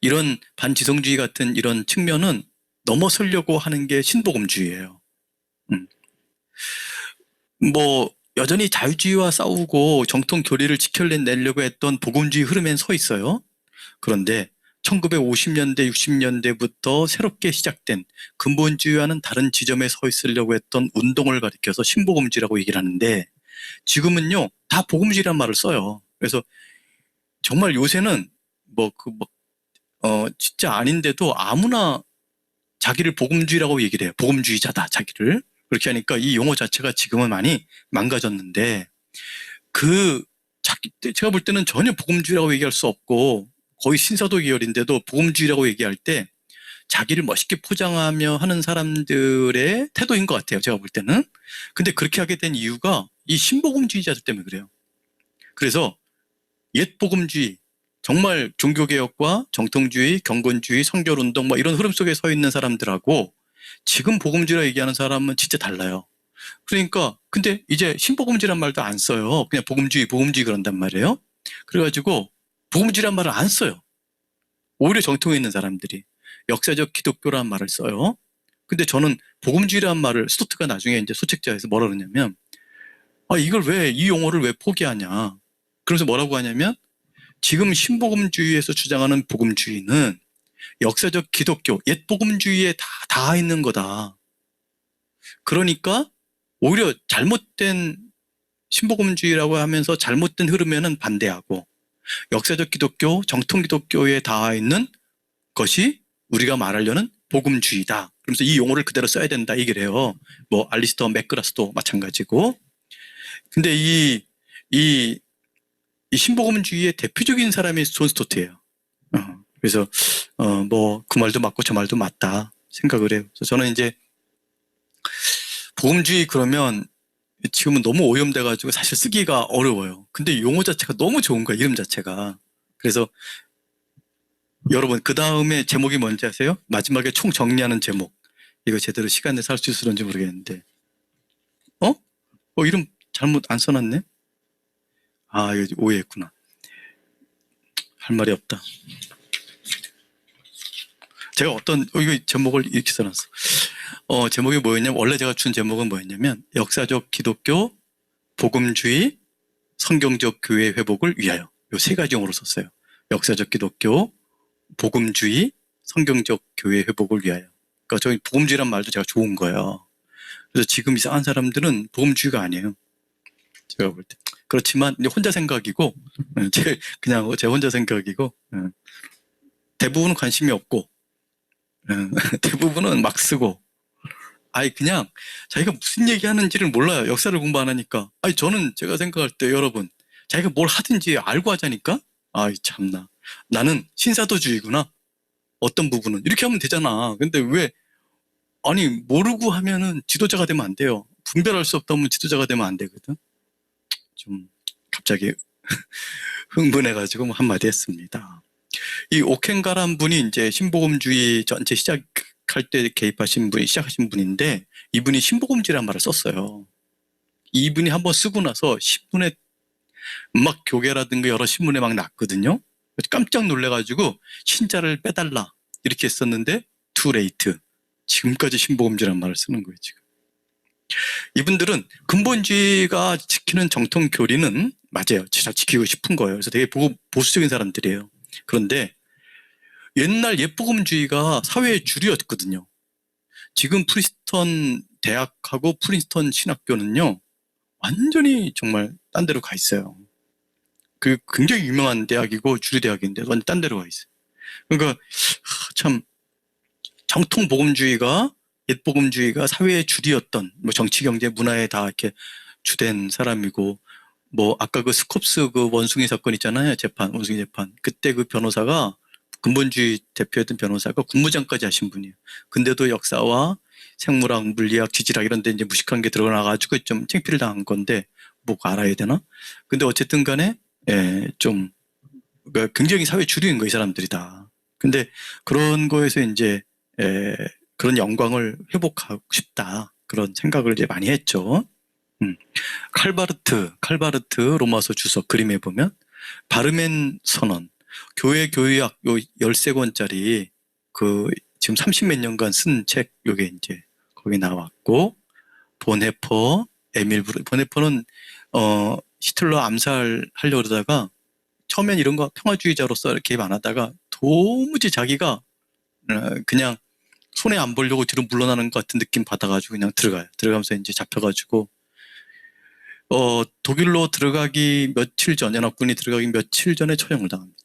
이런 반지성주의 같은 이런 측면은 넘어서려고 하는 게 신복음주의예요. 뭐 여전히 자유주의와 싸우고 정통 교리를 지켜내려고 했던 복음주의 흐름엔 서 있어요. 그런데 1950년대, 60년대부터 새롭게 시작된 근본주의와는 다른 지점에 서 있으려고 했던 운동을 가리켜서 신복음주의라고 얘기를 하는데, 지금은요 다 복음주의란 말을 써요. 그래서 정말 요새는 진짜 아닌데도 아무나 자기를 복음주의라고 얘기를 해요. 복음주의자다, 자기를. 그렇게 하니까 이 용어 자체가 지금은 많이 망가졌는데, 제가 볼 때는 전혀 복음주의라고 얘기할 수 없고, 거의 신사도 계열인데도 복음주의라고 얘기할 때 자기를 멋있게 포장하며 하는 사람들의 태도인 것 같아요, 제가 볼 때는. 근데 그렇게 하게 된 이유가 이 신복음주의자들 때문에 그래요. 그래서 옛 복음주의, 정말 종교개혁과 정통주의, 경건주의, 성결운동 뭐 이런 흐름 속에 서 있는 사람들하고 지금 복음주의라 얘기하는 사람은 진짜 달라요. 그러니까 근데 이제 신복음주의란 말도 안 써요. 그냥 복음주의 그런단 말이에요. 그래가지고 복음주의란 말을 안 써요. 오히려 정통에 있는 사람들이 역사적 기독교란 말을 써요. 근데 저는 복음주의란 말을, 스토트가 나중에 이제 소책자에서 뭐라 그러냐면, 이걸 이 용어를 왜 포기하냐. 그래서 뭐라고 하냐면, 지금 신복음주의에서 주장하는 복음주의는 역사적 기독교, 옛 복음주의에 다 닿아 있는 거다. 그러니까 오히려 잘못된 신복음주의라고 하면서 잘못된 흐름에는 반대하고, 역사적 기독교, 정통 기독교에 닿아 있는 것이 우리가 말하려는 복음주의다. 그러면서 이 용어를 그대로 써야 된다, 얘기를 해요. 뭐 알리스터 맥그라스도 마찬가지고. 근데 이 신복음주의의 대표적인 사람이 존 스토트예요. 그래서 뭐 그 말도 맞고 저 말도 맞다 생각을 해요. 그래서 저는 이제 복음주의 그러면 지금은 너무 오염돼가지고 사실 쓰기가 어려워요. 근데 용어 자체가 너무 좋은 거야, 이름 자체가. 그래서 여러분, 그 다음에 제목이 뭔지 아세요? 마지막에 총 정리하는 제목. 이거 제대로 시간 내서 할 수 있을런지 모르겠는데. 이름 잘못 안 써놨네? 이거 오해했구나. 할 말이 없다. 제가 이거 제목을 이렇게 써놨어. 제목이 뭐였냐면, 원래 제가 준 제목은 뭐였냐면, 역사적 기독교, 복음주의, 성경적 교회 회복을 위하여. 요 세 가지 용어로 썼어요. 역사적 기독교, 복음주의, 성경적 교회 회복을 위하여. 그러니까 저희 복음주의란 말도 제가 좋은 거예요. 그래서 지금 이상한 사람들은 복음주의가 아니에요. 제가 볼 때. 그렇지만 이제 혼자 생각이고, 그냥 제 혼자 생각이고, 대부분은 관심이 없고, 대부분은 막 쓰고, 그냥 자기가 무슨 얘기 하는지를 몰라요. 역사를 공부 안 하니까. 저는 제가 생각할 때 여러분, 자기가 뭘 하든지 알고 하자니까? 참나. 나는 신사도주의구나. 어떤 부분은. 이렇게 하면 되잖아. 근데 왜, 모르고 하면은 지도자가 되면 안 돼요. 분별할 수 없다면 지도자가 되면 안 되거든. 좀, 갑자기 흥분해가지고 한마디 했습니다. 이 오켄가란 분이 이제 신복음주의 전체 시작할 때 개입하신 분이, 시작하신 분인데, 이분이 신복음주의라는 말을 썼어요. 이분이 한번 쓰고 나서 신문에 막 교계라든가 여러 신문에 막 났거든요. 깜짝 놀래가지고 신자를 빼달라 이렇게 했었는데 too late. 지금까지 신복음주의라는 말을 쓰는 거예요. 지금 이분들은 근본주의가 지키는 정통 교리는 맞아요. 진짜 지키고 싶은 거예요. 그래서 되게 보수적인 사람들이에요. 그런데 옛날 옛복음주의가 사회의 주류였거든요. 지금 프린스턴 대학하고 프린스턴 신학교는요, 완전히 정말 딴 데로 가 있어요. 그 굉장히 유명한 대학이고 주류 대학인데 완전 딴 데로 가 있어요. 그러니까 참 정통 복음주의가, 옛 복음주의가 사회의 주류였던, 정치, 경제, 문화에 다 이렇게 주된 사람이고, 아까 그 스콥스 그 원숭이 사건 있잖아요. 원숭이 재판. 그때 그 변호사가, 근본주의 대표였던 변호사가 국무장까지 하신 분이에요. 근데도 역사와 생물학, 물리학, 지질학 이런 데 이제 무식한 게 들어나가지고 좀 창피를 당한 건데, 알아야 되나? 근데 어쨌든 간에, 좀, 굉장히 사회 주류인 거예요, 이 사람들이 다. 근데 그런 거에서 이제, 그런 영광을 회복하고 싶다. 그런 생각을 이제 많이 했죠. 칼바르트 로마서 주석 그림에 보면, 바르멘 선언, 교회 교의학 요 13권짜리 지금 30몇 년간 쓴 책, 요게 이제 거기 나왔고, 본헤퍼, 본헤퍼는, 히틀러 암살하려고 그러다가, 처음엔 이런 거 평화주의자로서 이렇게 안 하다가, 도무지 자기가, 그냥 손해 안 보려고 뒤로 물러나는 것 같은 느낌 받아가지고 그냥 들어가요. 들어가면서 이제 잡혀가지고, 독일로 들어가기 며칠 전, 연합군이 들어가기 며칠 전에 처형을 당합니다.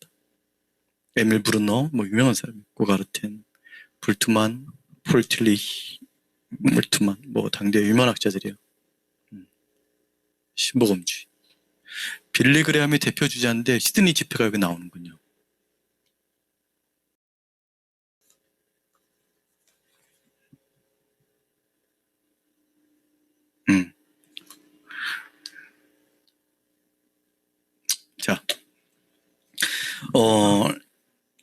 에밀 브루너, 유명한 사람이에요. 고가르텐, 불트만, 폴틀리, 몰트만, 당대 유명한 학자들이에요. 신복음주의. 빌리 그레함이 대표 주자인데 시드니 집회가 여기 나오는군요. 자,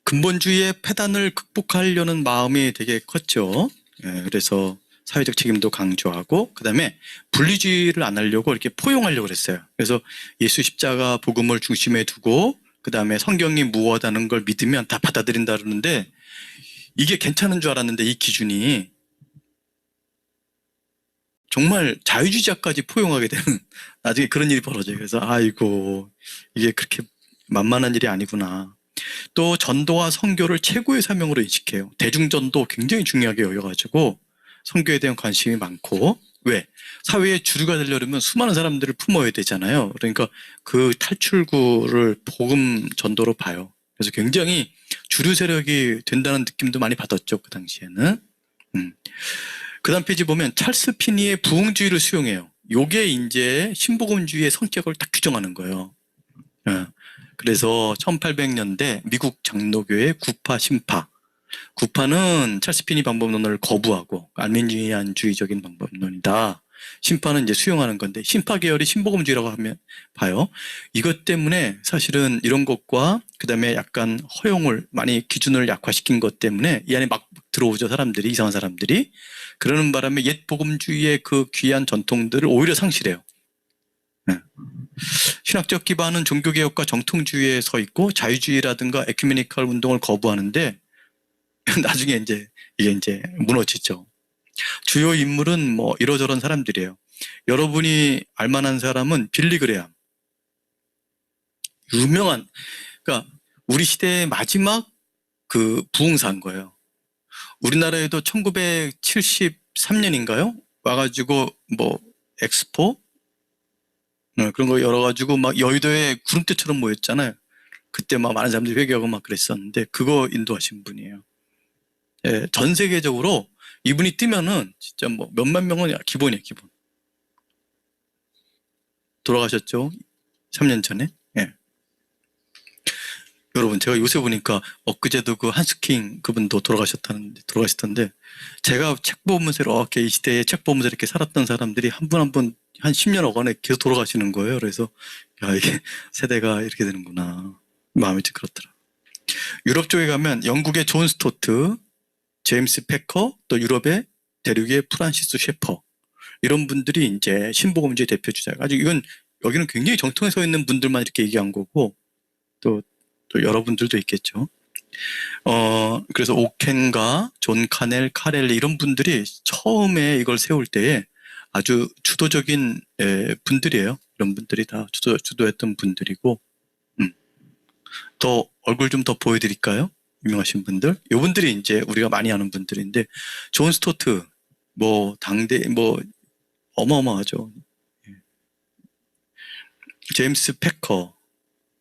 근본주의의 폐단을 극복하려는 마음이 되게 컸죠. 그래서 사회적 책임도 강조하고, 그 다음에 분리주의를 안 하려고 이렇게 포용하려고 그랬어요. 그래서 예수 십자가 복음을 중심에 두고, 그 다음에 성경이 무엇하는 걸 믿으면 다 받아들인다 그러는데, 이게 괜찮은 줄 알았는데 이 기준이 정말 자유주의자까지 포용하게 되는 나중에 그런 일이 벌어져요. 그래서 아이고, 이게 그렇게 만만한 일이 아니구나. 또 전도와 선교를 최고의 사명으로 인식해요. 대중전도 굉장히 중요하게 여겨가지고 선교에 대한 관심이 많고, 왜? 사회의 주류가 되려면 수많은 사람들을 품어야 되잖아요. 그러니까 그 탈출구를 복음 전도로 봐요. 그래서 굉장히 주류 세력이 된다는 느낌도 많이 받았죠, 그 당시에는. 그 다음 페이지 보면 찰스 피니의 부흥주의를 수용해요. 요게 이제 신복음주의의 성격을 딱 규정하는 거예요. 그래서 1800년대 미국 장로교회 구파 신파. 구파는 찰스 피니 방법론을 거부하고 알미니안주의적인 방법론이다. 심판은 이제 수용하는 건데 신파 계열이 신복음주의라고 하면 봐요. 이것 때문에 사실은 이런 것과 그다음에 약간 허용을 많이 기준을 약화시킨 것 때문에 이 안에 막 들어오죠. 사람들이 이상한 사람들이. 그러는 바람에 옛 복음주의의 그 귀한 전통들을 오히려 상실해요. 네. 신학적 기반은 종교개혁과 정통주의에 서 있고 자유주의라든가 에큐메니컬 운동을 거부하는데 나중에 이게 이제 무너지죠. 주요 인물은 뭐 이러저런 사람들이에요. 여러분이 알만한 사람은 빌리 그레함. 유명한, 그러니까 우리 시대의 마지막 그 부흥사인 거예요. 우리나라에도 1973년인가요? 와가지고 뭐 엑스포? 그런 거 열어가지고 막 여의도에 구름대처럼 모였잖아요. 그때 막 많은 사람들이 회개하고 막 그랬었는데 그거 인도하신 분이에요. 예, 전 세계적으로 이분이 뜨면은 진짜 뭐 몇만 명은 기본이에요, 기본. 돌아가셨죠? 3년 전에. 예. 여러분, 제가 요새 보니까 엊그제도 그 한스킹 그분도 돌아가셨던데, 제가 책 보면서 이렇게 이 시대에 책 보면서 이렇게 살았던 사람들이 한 분 한 분 한 10년 어간에 계속 돌아가시는 거예요. 그래서, 야, 이게 세대가 이렇게 되는구나. 마음이 좀 그렇더라. 유럽 쪽에 가면 영국의 존 스토트, 제임스 패커, 또 유럽의 대륙의 프란시스 셰퍼. 이런 분들이 이제 신복음주의 대표 주자예요. 아직 이건 여기는 굉장히 정통에 서 있는 분들만 이렇게 얘기한 거고, 또 여러분들도 있겠죠. 그래서 오켄가, 존 카넬, 카렐리 이런 분들이 처음에 이걸 세울 때에 아주 주도적인 분들이에요. 이런 분들이 다 주도했던 분들이고, 더 얼굴 좀 더 보여드릴까요? 유명하신 분들. 이분들이 이제 우리가 많이 아는 분들인데, 존 스토트, 뭐 당대 뭐 어마어마하죠. 제임스 패커,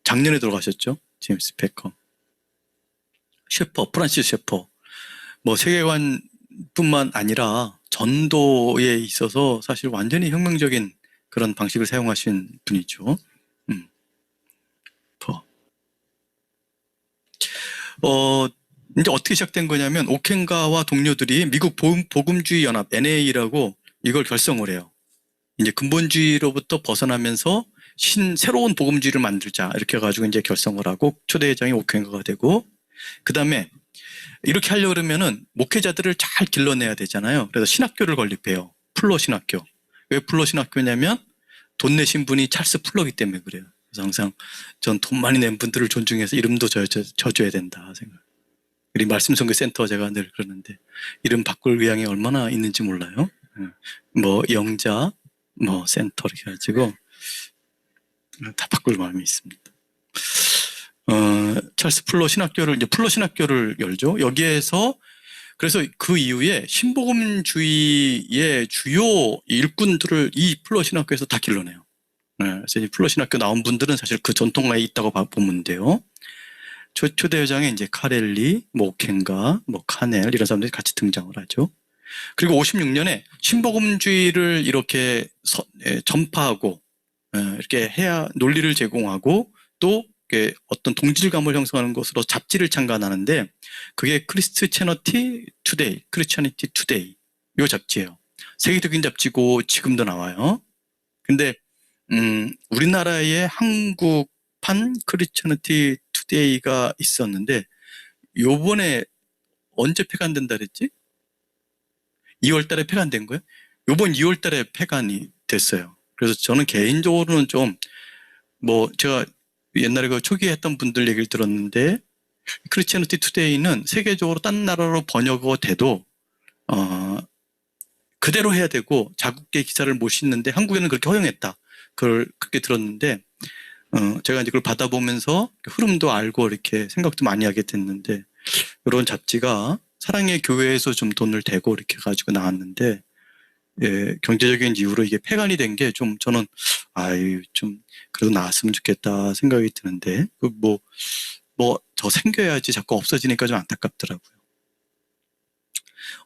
작년에 돌아가셨죠? 제임스 패커. 셰퍼, 프란시스 셰퍼. 뭐 세계관뿐만 아니라 전도에 있어서 사실 완전히 혁명적인 그런 방식을 사용하신 분이죠. 이제 어떻게 시작된 거냐면 오켄가와 동료들이 미국 복음주의 연합 NA라고 이걸 결성을 해요. 이제 근본주의로부터 벗어나면서 새로운 복음주의를 만들자 이렇게 해가지고 이제 결성을 하고 초대 회장이 오켄가가 되고, 그 다음에 이렇게 하려고 그러면은 목회자들을 잘 길러내야 되잖아요. 그래서 신학교를 건립해요. 풀러 신학교. 왜 풀러 신학교냐면 돈 내신 분이 찰스 풀러기 때문에 그래요. 그래서 항상 전 돈 많이 낸 분들을 존중해서 이름도 져줘야 된다 생각. 우리 말씀선교센터 제가 늘 그러는데 이름 바꿀 의향이 얼마나 있는지 몰라요. 뭐 영자, 뭐 센터 이렇게 해가지고 다 바꿀 마음이 있습니다. 찰스 풀러 신학교를 이제 풀러 신학교를 열죠. 여기에서 그래서 그 이후에 신복음주의의 주요 일꾼들을 이 풀러 신학교에서 다 길러내요. 그래서 이 풀러 신학교 나온 분들은 사실 그 전통화에 있다고 보면 돼요. 초대 회장에 이제 카렐리, 모켄가, 뭐 카넬 이런 사람들이 같이 등장을 하죠. 그리고 56년에 신복음주의를 이렇게 전파하고 이렇게 해야 논리를 제공하고 또 어떤 동질감을 형성하는 것으로 잡지를 창간하는데 그게 크리스티애니티 투데이, 크리스티애니티 투데이 이 잡지예요. 세계적인 잡지고 지금도 나와요. 근데 우리나라에 한국판 크리스티애니티 투데이가 있었는데 요번에 언제 폐간된다 그랬지? 2월 달에 폐간된 거예요? 요번 2월 달에 폐간이 됐어요. 그래서 저는 개인적으로는 좀 뭐 제가 옛날에 그 초기에 했던 분들 얘기를 들었는데 크리스티애니티 투데이는 세계적으로 딴 나라로 번역이 돼도 그대로 해야 되고 자국계 기사를 못 싣는데 한국에는 그렇게 허용했다. 그렇게 들었는데 제가 이제 그걸 받아보면서 흐름도 알고 이렇게 생각도 많이 하게 됐는데 이런 잡지가 사랑의 교회에서 좀 돈을 대고 이렇게 가지고 나왔는데 경제적인 이유로 이게 폐간이 된 게 좀 저는 좀 그래도 나왔으면 좋겠다 생각이 드는데 뭐 더 생겨야지 자꾸 없어지니까 좀 안타깝더라고요.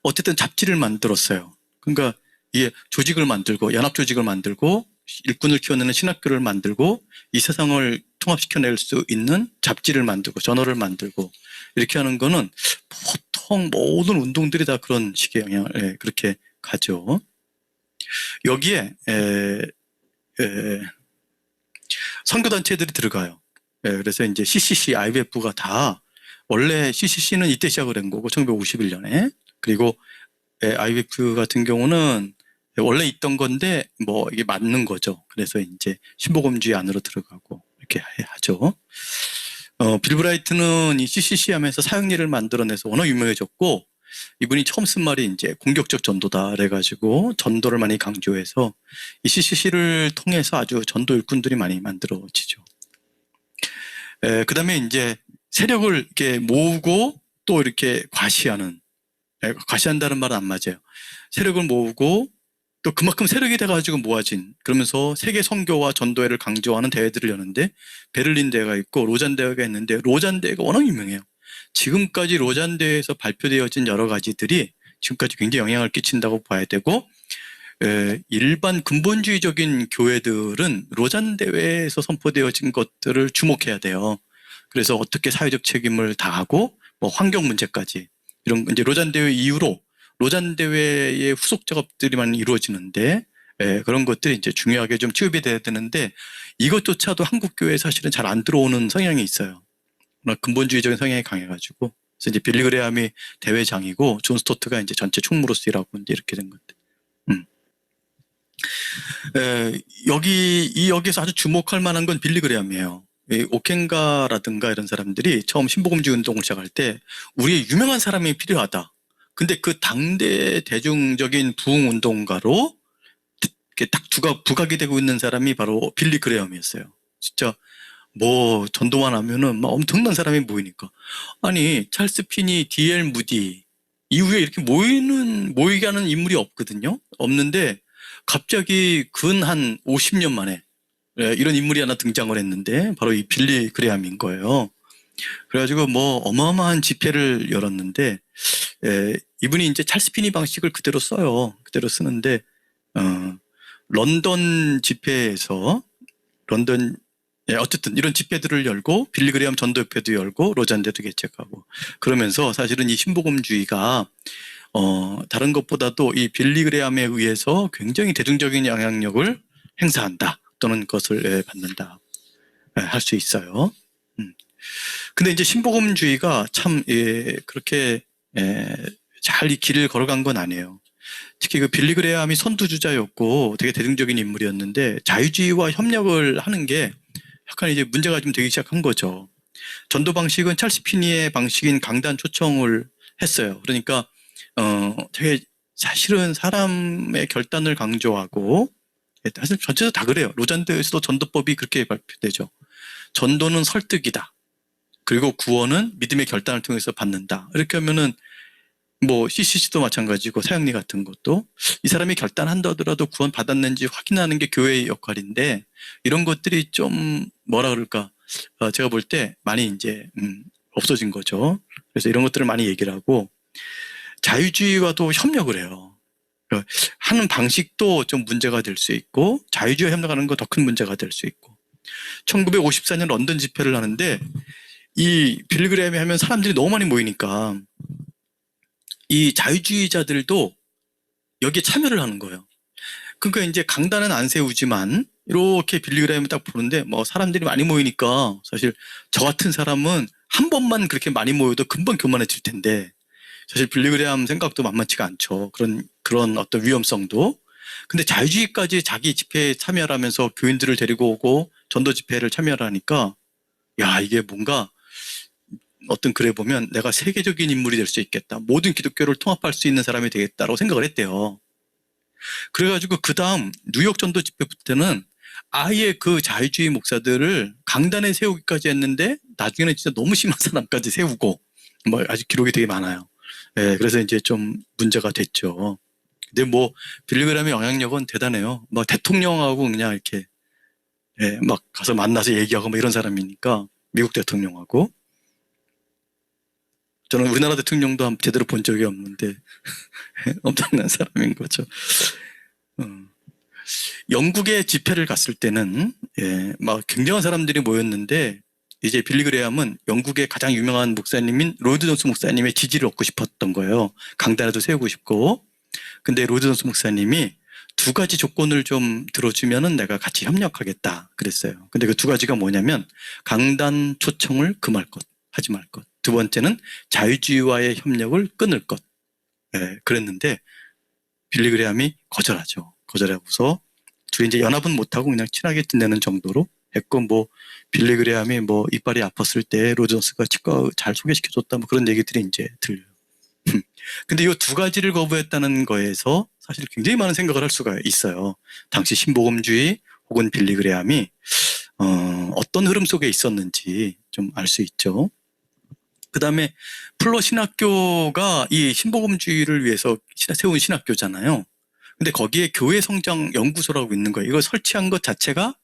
어쨌든 잡지를 만들었어요. 그러니까 이게 조직을 만들고 연합 조직을 만들고 일꾼을 키워내는 신학교를 만들고 이 세상을 통합시켜낼 수 있는 잡지를 만들고 저널을 만들고 이렇게 하는 거는 보통 모든 운동들이 다 그런 식의 영향을 그렇게 가죠. 여기에 선교단체들이 들어가요. 그래서 이제 CCC, IBF가 다 원래 CCC는 이때 시작을 한 거고 1951년에 그리고 IBF 같은 경우는 원래 있던 건데 뭐 이게 맞는 거죠. 그래서 이제 신복음주의 안으로 들어가고 이렇게 하죠. 빌 브라이트는 이 CCC 하면서 사형리를 만들어내서 워낙 유명해졌고 이분이 처음 쓴 말이 이제 공격적 전도다 그래가지고 전도를 많이 강조해서 이 CCC를 통해서 아주 전도 일꾼들이 많이 만들어지죠. 그 다음에 이제 세력을 이렇게 모으고 또 이렇게 과시하는, 과시한다는 말은 안 맞아요. 세력을 모으고 또 그만큼 세력이 돼가지고 모아진, 그러면서 세계 선교와 전도회를 강조하는 대회들을 여는데 베를린 대회가 있고 로잔 대회가 있는데 로잔 대회가 워낙 유명해요. 지금까지 로잔 대회에서 발표되어진 여러 가지들이 지금까지 굉장히 영향을 끼친다고 봐야 되고, 일반 근본주의적인 교회들은 로잔 대회에서 선포되어진 것들을 주목해야 돼요. 그래서 어떻게 사회적 책임을 다하고 뭐 환경 문제까지 이런 이제 로잔 대회 이후로 로잔 대회의 후속 작업들이만 이루어지는데 그런 것들이 이제 중요하게 좀 취급이 돼야 되는데 이것조차도 한국 교회에 사실은 잘 안 들어오는 성향이 있어요. 근본주의적인 성향이 강해가지고 그래서 이제 빌리 그레함이 대회장이고 존 스토트가 이제 전체 총무로서 일하고 이제 이렇게 된 건데. 여기서 아주 주목할 만한 건 빌리 그레함이에요. 오켄가라든가 이런 사람들이 처음 신복음주의 운동을 시작할 때 우리의 유명한 사람이 필요하다. 근데 그 당대 대중적인 부흥 운동가로 딱 부각이 되고 있는 사람이 바로 빌리 그레함이었어요. 진짜 뭐 전도만 하면은 막 엄청난 사람이 모이니까. 아니 찰스 피니, D.L. 무디 이후에 이렇게 모이게 하는 인물이 없거든요. 없는데 갑자기 근 한 50년 만에 이런 인물이 하나 등장을 했는데 바로 이 빌리 그레함인 거예요. 그래가지고 뭐 어마어마한 집회를 열었는데 이분이 이제 찰스 피니 방식을 그대로 써요. 그대로 쓰는데 런던 집회에서 어쨌든 이런 집회들을 열고 빌리 그레함 전도협회도 열고 로잔대도 개최하고 그러면서 사실은 이 신복음주의가 다른 것보다도 이 빌리 그레함에 의해서 굉장히 대중적인 영향력을 행사한다 또는 그것을 받는다 할 수 있어요. 근데 이제 신복음주의가 참 그렇게 잘 이 길을 걸어간 건 아니에요. 특히 그 빌리 그레함이 선두주자였고 되게 대중적인 인물이었는데 자유주의와 협력을 하는 게 약간 이제 문제가 좀 되기 시작한 거죠. 전도 방식은 찰스 피니의 방식인 강단 초청을 했어요. 그러니까 되게 사실은 사람의 결단을 강조하고 사실 전체적으로 다 그래요. 로잔대에서도 전도법이 그렇게 발표되죠. 전도는 설득이다. 그리고 구원은 믿음의 결단을 통해서 받는다. 이렇게 하면은 뭐 CCC도 마찬가지고 사형리 같은 것도 이 사람이 결단한다 하더라도 구원 받았는지 확인하는 게 교회의 역할인데 이런 것들이 좀 뭐라 그럴까 제가 볼 때 많이 이제 없어진 거죠. 그래서 이런 것들을 많이 얘기를 하고 자유주의와도 협력을 해요. 하는 방식도 좀 문제가 될 수 있고 자유주의와 협력하는 거 더 큰 문제가 될 수 있고 1954년 런던 집회를 하는데 이 빌리 그레함이 하면 사람들이 너무 많이 모이니까 이 자유주의자들도 여기에 참여를 하는 거예요. 그러니까 이제 강단은 안 세우지만 이렇게 빌리 그레함을 딱 보는데 뭐 사람들이 많이 모이니까 사실 저 같은 사람은 한 번만 그렇게 많이 모여도 금방 교만해질 텐데 사실 빌리 그레함 생각도 만만치가 않죠. 그런 어떤 위험성도. 근데 자유주의까지 자기 집회에 참여를 하면서 교인들을 데리고 오고 전도 집회를 참여를 하니까 야 이게 뭔가 어떤 글에 보면 내가 세계적인 인물이 될 수 있겠다. 모든 기독교를 통합할 수 있는 사람이 되겠다라고 생각을 했대요. 그래가지고 그 다음 뉴욕 전도 집회부터는 아예 그 자유주의 목사들을 강단에 세우기까지 했는데 나중에는 진짜 너무 심한 사람까지 세우고 뭐 아직 기록이 되게 많아요. 그래서 이제 좀 문제가 됐죠. 근데 뭐 빌리 그레함의 영향력은 대단해요. 막 대통령하고 그냥 이렇게 막 가서 만나서 얘기하고 뭐 이런 사람이니까 미국 대통령하고 저는 우리나라 대통령도 제대로 본 적이 없는데 엄청난 사람인 거죠. 영국에 집회를 갔을 때는 막 굉장한 사람들이 모였는데 이제 빌리 그레함은 영국의 가장 유명한 목사님인 로이드 존스 목사님의 지지를 얻고 싶었던 거예요. 강단에도 세우고 싶고. 근데 로이드 존스 목사님이 두 가지 조건을 좀 들어주면은 내가 같이 협력하겠다 그랬어요. 근데 그 두 가지가 뭐냐면 강단 초청을 금할 것, 하지 말 것. 두 번째는 자유주의와의 협력을 끊을 것. 예, 그랬는데 빌리그레함이 거절하죠. 거절하고서 둘이 이제 연합은 못하고 그냥 친하게 지내는 정도로 했고, 뭐 빌리그레함이 뭐 이빨이 아팠을 때 로저스가 치과 잘 소개시켜줬다 뭐 그런 얘기들이 이제 들려요. 근데 이 두 가지를 거부했다는 거에서 사실 굉장히 많은 생각을 할 수가 있어요. 당시 신복음주의 혹은 빌리그레함이 어떤 흐름 속에 있었는지 좀 알 수 있죠. 그 다음에 플러 신학교가 이 신복음주의를 위해서 세운 신학교잖아요. 근데 거기에 교회 성장 연구소라고 있는 거예요. 이걸 설치한 것 자체가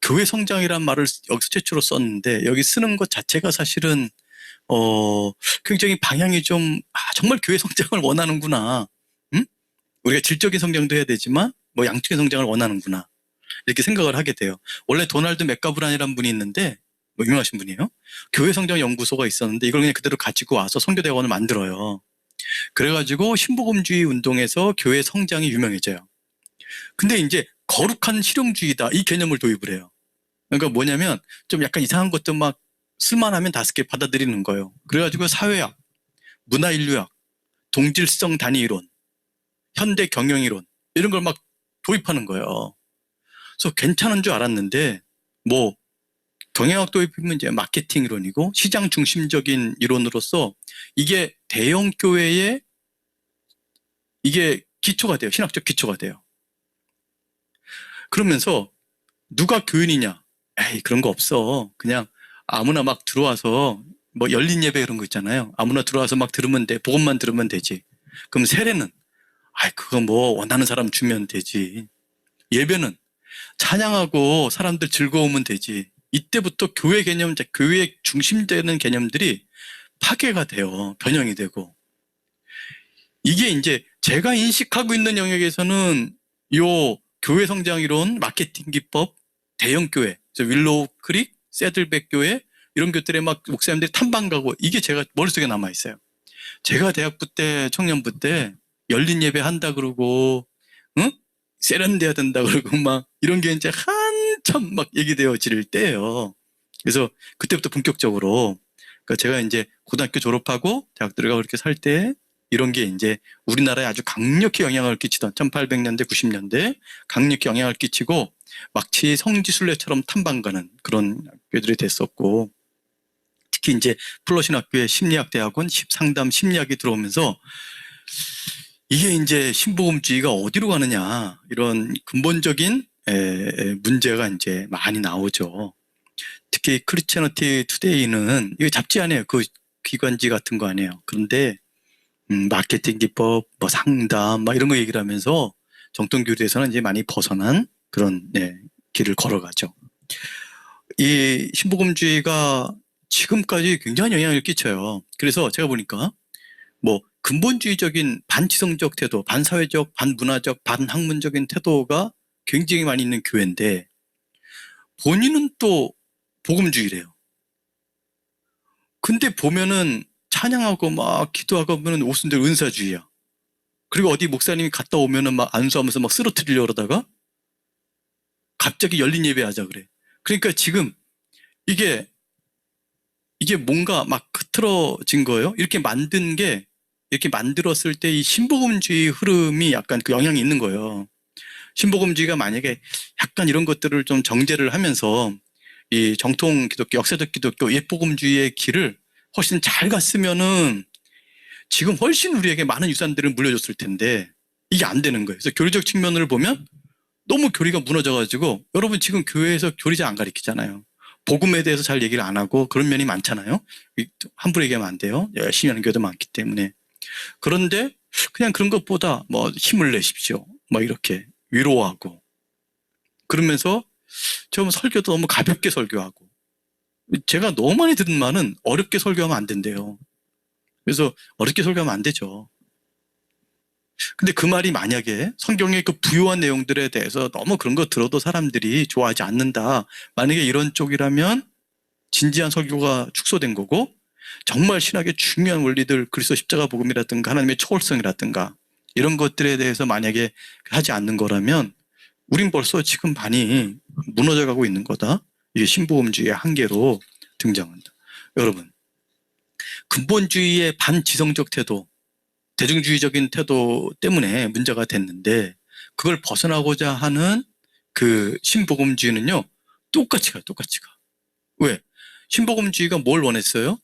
교회 성장이란 말을 여기서 최초로 썼는데 여기 쓰는 것 자체가 사실은 굉장히 방향이 좀 정말 교회 성장을 원하는구나. 응? 우리가 질적인 성장도 해야 되지만 뭐 양적인 성장을 원하는구나. 이렇게 생각을 하게 돼요. 원래 도널드 맥가브란이라는 분이 있는데 뭐 유명하신 분이에요. 교회 성장 연구소가 있었는데 이걸 그냥 그대로 가지고 와서 선교대학원을 만들어요. 그래가지고 신복음주의 운동에서 교회 성장이 유명해져요. 근데 이제 거룩한 실용주의다 이 개념을 도입을 해요. 그러니까 뭐냐면 좀 약간 이상한 것도 막 쓸만하면 5개 받아들이는 거예요. 그래가지고 사회학, 문화인류학, 동질성 단위이론, 현대 경영이론 이런 걸 막 도입하는 거예요. 그래서 괜찮은 줄 알았는데 뭐 경영학 도입이면 이제 마케팅 이론이고 시장 중심적인 이론으로서 이게 대형 교회에 이게 기초가 돼요. 신학적 기초가 돼요. 그러면서 누가 교인이냐? 에이 그런 거 없어. 그냥 아무나 막 들어와서 뭐 열린 예배 이런 거 있잖아요. 아무나 들어와서 막 들으면 돼. 복음만 들으면 되지. 그럼 세례는 아이 그거 뭐 원하는 사람 주면 되지. 예배는 찬양하고 사람들 즐거우면 되지. 이때부터 교회 개념, 교회 중심되는 개념들이 파괴가 돼요. 변형이 되고. 이게 이제 제가 인식하고 있는 영역에서는 요 교회 성장 이론, 마케팅 기법, 대형 교회, 윌로우 크릭, 새들백 교회 이런 교들에 막 목사님들이 탐방 가고 이게 제가 머릿속에 남아 있어요. 제가 대학부 때, 청년부 때 열린 예배 한다 그러고, 응? 세련돼야 된다 그러고 막 이런 게 이제 한참 막 얘기되어질 때예요. 그래서 그때부터 본격적으로 그러니까 제가 이제 고등학교 졸업하고 대학 들어가고 그렇게 살 때 이런 게 이제 우리나라에 아주 강력히 영향을 끼치던 1800년대, 90년대 강력히 영향을 끼치고 마치 성지순례처럼 탐방가는 그런 학교들이 됐었고 특히 이제 플러신학교의 심리학대학원 상담 심리학이 들어오면서 이게 이제 신복음주의가 어디로 가느냐 이런 근본적인 문제가 이제 많이 나오죠. 특히 크리스천티 투데이는 이거 잡지 아니에요. 그 기관지 같은 거 아니에요. 그런데 마케팅 기법, 뭐 상담, 막 이런 거 얘기를 하면서 정통교리에서는 이제 많이 벗어난 그런 길을 걸어가죠. 이 신복음주의가 지금까지 굉장히 영향을 끼쳐요. 그래서 제가 보니까 뭐 근본주의적인 반지성적 태도, 반사회적, 반문화적, 반학문적인 태도가 굉장히 많이 있는 교회인데 본인은 또 복음주의래요. 근데 보면은 찬양하고 막 기도하고 보면 옷순들 은사주의야. 그리고 어디 목사님이 갔다 오면은 막 안수하면서 막 쓰러뜨리려고 그러다가 갑자기 열린 예배 하자 그래. 그러니까 지금 이게 뭔가 막 흐트러진 거예요. 이렇게 만든 게 이렇게 만들었을 때 이 신복음주의 흐름이 약간 그 영향이 있는 거예요. 신복음주의가 만약에 약간 이런 것들을 좀 정제를 하면서 이 정통 기독교, 역사적 기독교, 옛복음주의의 길을 훨씬 잘 갔으면은 지금 훨씬 우리에게 많은 유산들을 물려줬을 텐데 이게 안 되는 거예요. 그래서 교리적 측면을 보면 너무 교리가 무너져가지고 여러분 지금 교회에서 교리 잘 안 가르치잖아요. 복음에 대해서 잘 얘기를 안 하고 그런 면이 많잖아요. 함부로 얘기하면 안 돼요. 열심히 하는 교회도 많기 때문에. 그런데 그냥 그런 것보다 뭐 힘을 내십시오. 뭐 이렇게 위로하고 그러면서 좀 설교도 너무 가볍게 설교하고 제가 너무 많이 듣는 말은 어렵게 설교하면 안 된대요. 그래서 어렵게 설교하면 안 되죠. 근데 그 말이 만약에 성경의 그 부유한 내용들에 대해서 너무 그런 거 들어도 사람들이 좋아하지 않는다. 만약에 이런 쪽이라면 진지한 설교가 축소된 거고 정말 신학의 중요한 원리들 그리스도 십자가 복음이라든가 하나님의 초월성이라든가 이런 것들에 대해서 만약에 하지 않는 거라면 우린 벌써 지금 많이 무너져가고 있는 거다. 이게 신보험주의의 한계로 등장한다. 여러분, 근본주의의 반지성적 태도, 대중주의적인 태도 때문에 문제가 됐는데 그걸 벗어나고자 하는 그 신복음주의는요, 똑같이 가요, 똑같이 가. 왜? 신복음주의가 뭘 원했어요?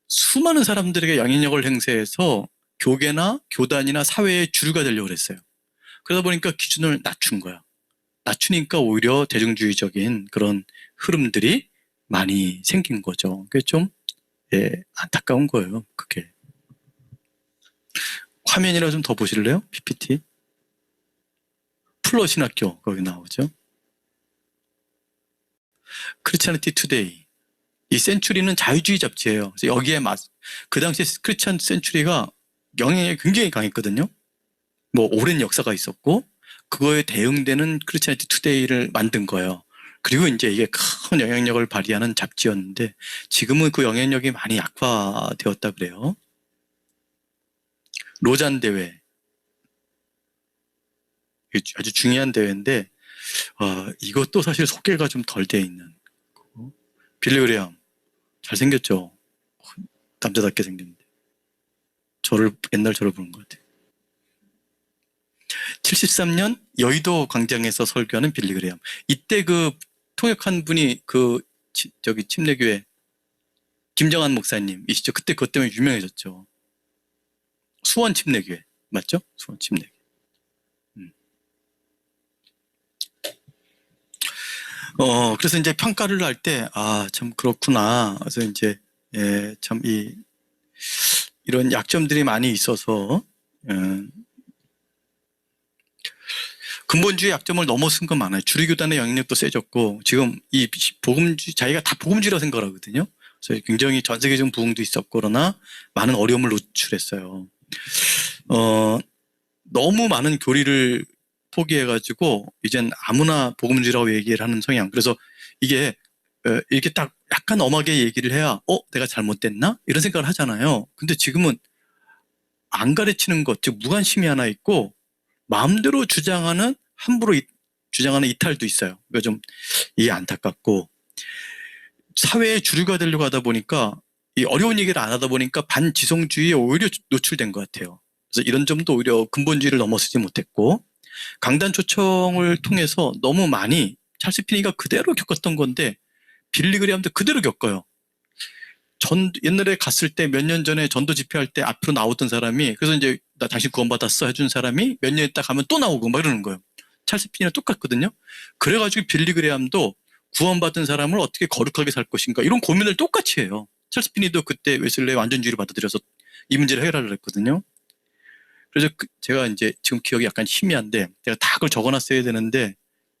수많은 사람들에게 영향력을 행사해서 교계나 교단이나 사회의 주류가 되려고 그랬어요. 그러다 보니까 기준을 낮춘 거야. 낮추니까 오히려 대중주의적인 그런 흐름들이 많이 생긴 거죠. 그게 좀 안타까운 거예요. 그게. 화면이라 좀 더 보실래요? PPT. 플러 신학교 거기 나오죠. 크리스찬리티 투데이. 이 센츄리는 자유주의 잡지예요. 그래서 여기에 그 당시에 크리스찬 센츄리가 영향이 굉장히 강했거든요. 뭐 오랜 역사가 있었고 그거에 대응되는 크리스찬리티 투데이를 만든 거예요. 그리고 이제 이게 큰 영향력을 발휘하는 잡지였는데 지금은 그 영향력이 많이 약화되었다 그래요. 로잔 대회. 아주 중요한 대회인데 이것도 사실 소개가 좀 덜 돼 있는 거고. 빌리 그레엄 잘생겼죠. 남자답게 생겼는데 옛날 저를 보는 것 같아요. 73년 여의도 광장에서 설교하는 빌리 그레엄. 이때 그 통역한 분이 저기 침례교회 김정한 목사님이시죠. 그때 그것 때문에 유명해졌죠. 수원 침례교회 맞죠? 수원 침례교회. 그래서 이제 평가를 할 때, 참 그렇구나. 그래서 이제, 참 이런 약점들이 많이 있어서, 근본주의 약점을 넘어선 건 많아요. 주류교단의 영향력도 세졌고, 지금 이 자기가 다 복음주의라고 생각을 하거든요. 그래서 굉장히 전 세계적인 부흥도 있었고, 그러나 많은 어려움을 노출했어요. 너무 많은 교리를 포기해가지고 이젠 아무나 복음주의라고 얘기를 하는 성향. 그래서 이게 이렇게 딱 약간 엄하게 얘기를 해야 내가 잘못됐나? 이런 생각을 하잖아요. 근데 지금은 안 가르치는 것, 즉 무관심이 하나 있고 마음대로 함부로 주장하는 이탈도 있어요. 그러니까 좀 이게 안타깝고 사회의 주류가 되려고 하다 보니까 이 어려운 얘기를 안 하다 보니까 반지성주의에 오히려 노출된 것 같아요. 그래서 이런 점도 오히려 근본주의를 넘어서지 못했고 강단 초청을 통해서 너무 많이 찰스 피니가 그대로 겪었던 건데 빌리 그레엄도 그대로 겪어요. 옛날에 갔을 때 몇 년 전에 전도 집회할 때 앞으로 나오던 사람이 그래서 이제 나 당신 구원받았어 해준 사람이 몇 년 있다 가면 또 나오고 막 이러는 거예요. 찰스 피니랑 똑같거든요. 그래가지고 빌리 그레엄도 구원받은 사람을 어떻게 거룩하게 살 것인가 이런 고민을 똑같이 해요. 찰스 피니도 그때 웨슬레의 완전주의를 받아들여서 이 문제를 해결하려고 했거든요. 그래서 제가 이제 지금 기억이 약간 희미한데 제가 다 그걸 적어놨어야 되는데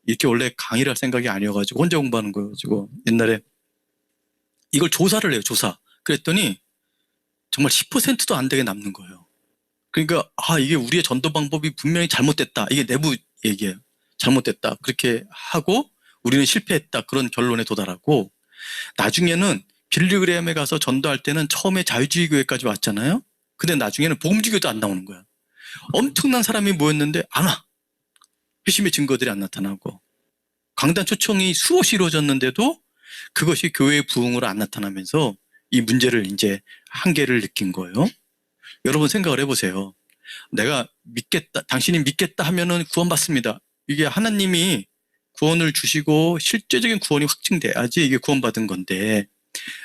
이렇게 원래 강의를 할 생각이 아니어가지고 혼자 공부하는 거여가지고 옛날에 이걸 조사를 해요. 조사. 그랬더니 정말 10%도 안 되게 남는 거예요. 그러니까 이게 우리의 전도 방법이 분명히 잘못됐다. 이게 내부 얘기예요. 잘못됐다. 그렇게 하고 우리는 실패했다. 그런 결론에 도달하고 나중에는 빌리 그레엄에 가서 전도할 때는 처음에 자유주의 교회까지 왔잖아요. 근데 나중에는 복음주의 교회도 안 나오는 거야. 엄청난 사람이 모였는데 안 와. 회심의 증거들이 안 나타나고 강단 초청이 수없이 이루어졌는데도 그것이 교회의 부흥으로 안 나타나면서 이 문제를 이제 한계를 느낀 거예요. 여러분 생각을 해보세요. 내가 믿겠다, 당신이 믿겠다 하면은 구원받습니다. 이게 하나님이 구원을 주시고 실제적인 구원이 확증돼야지 이게 구원받은 건데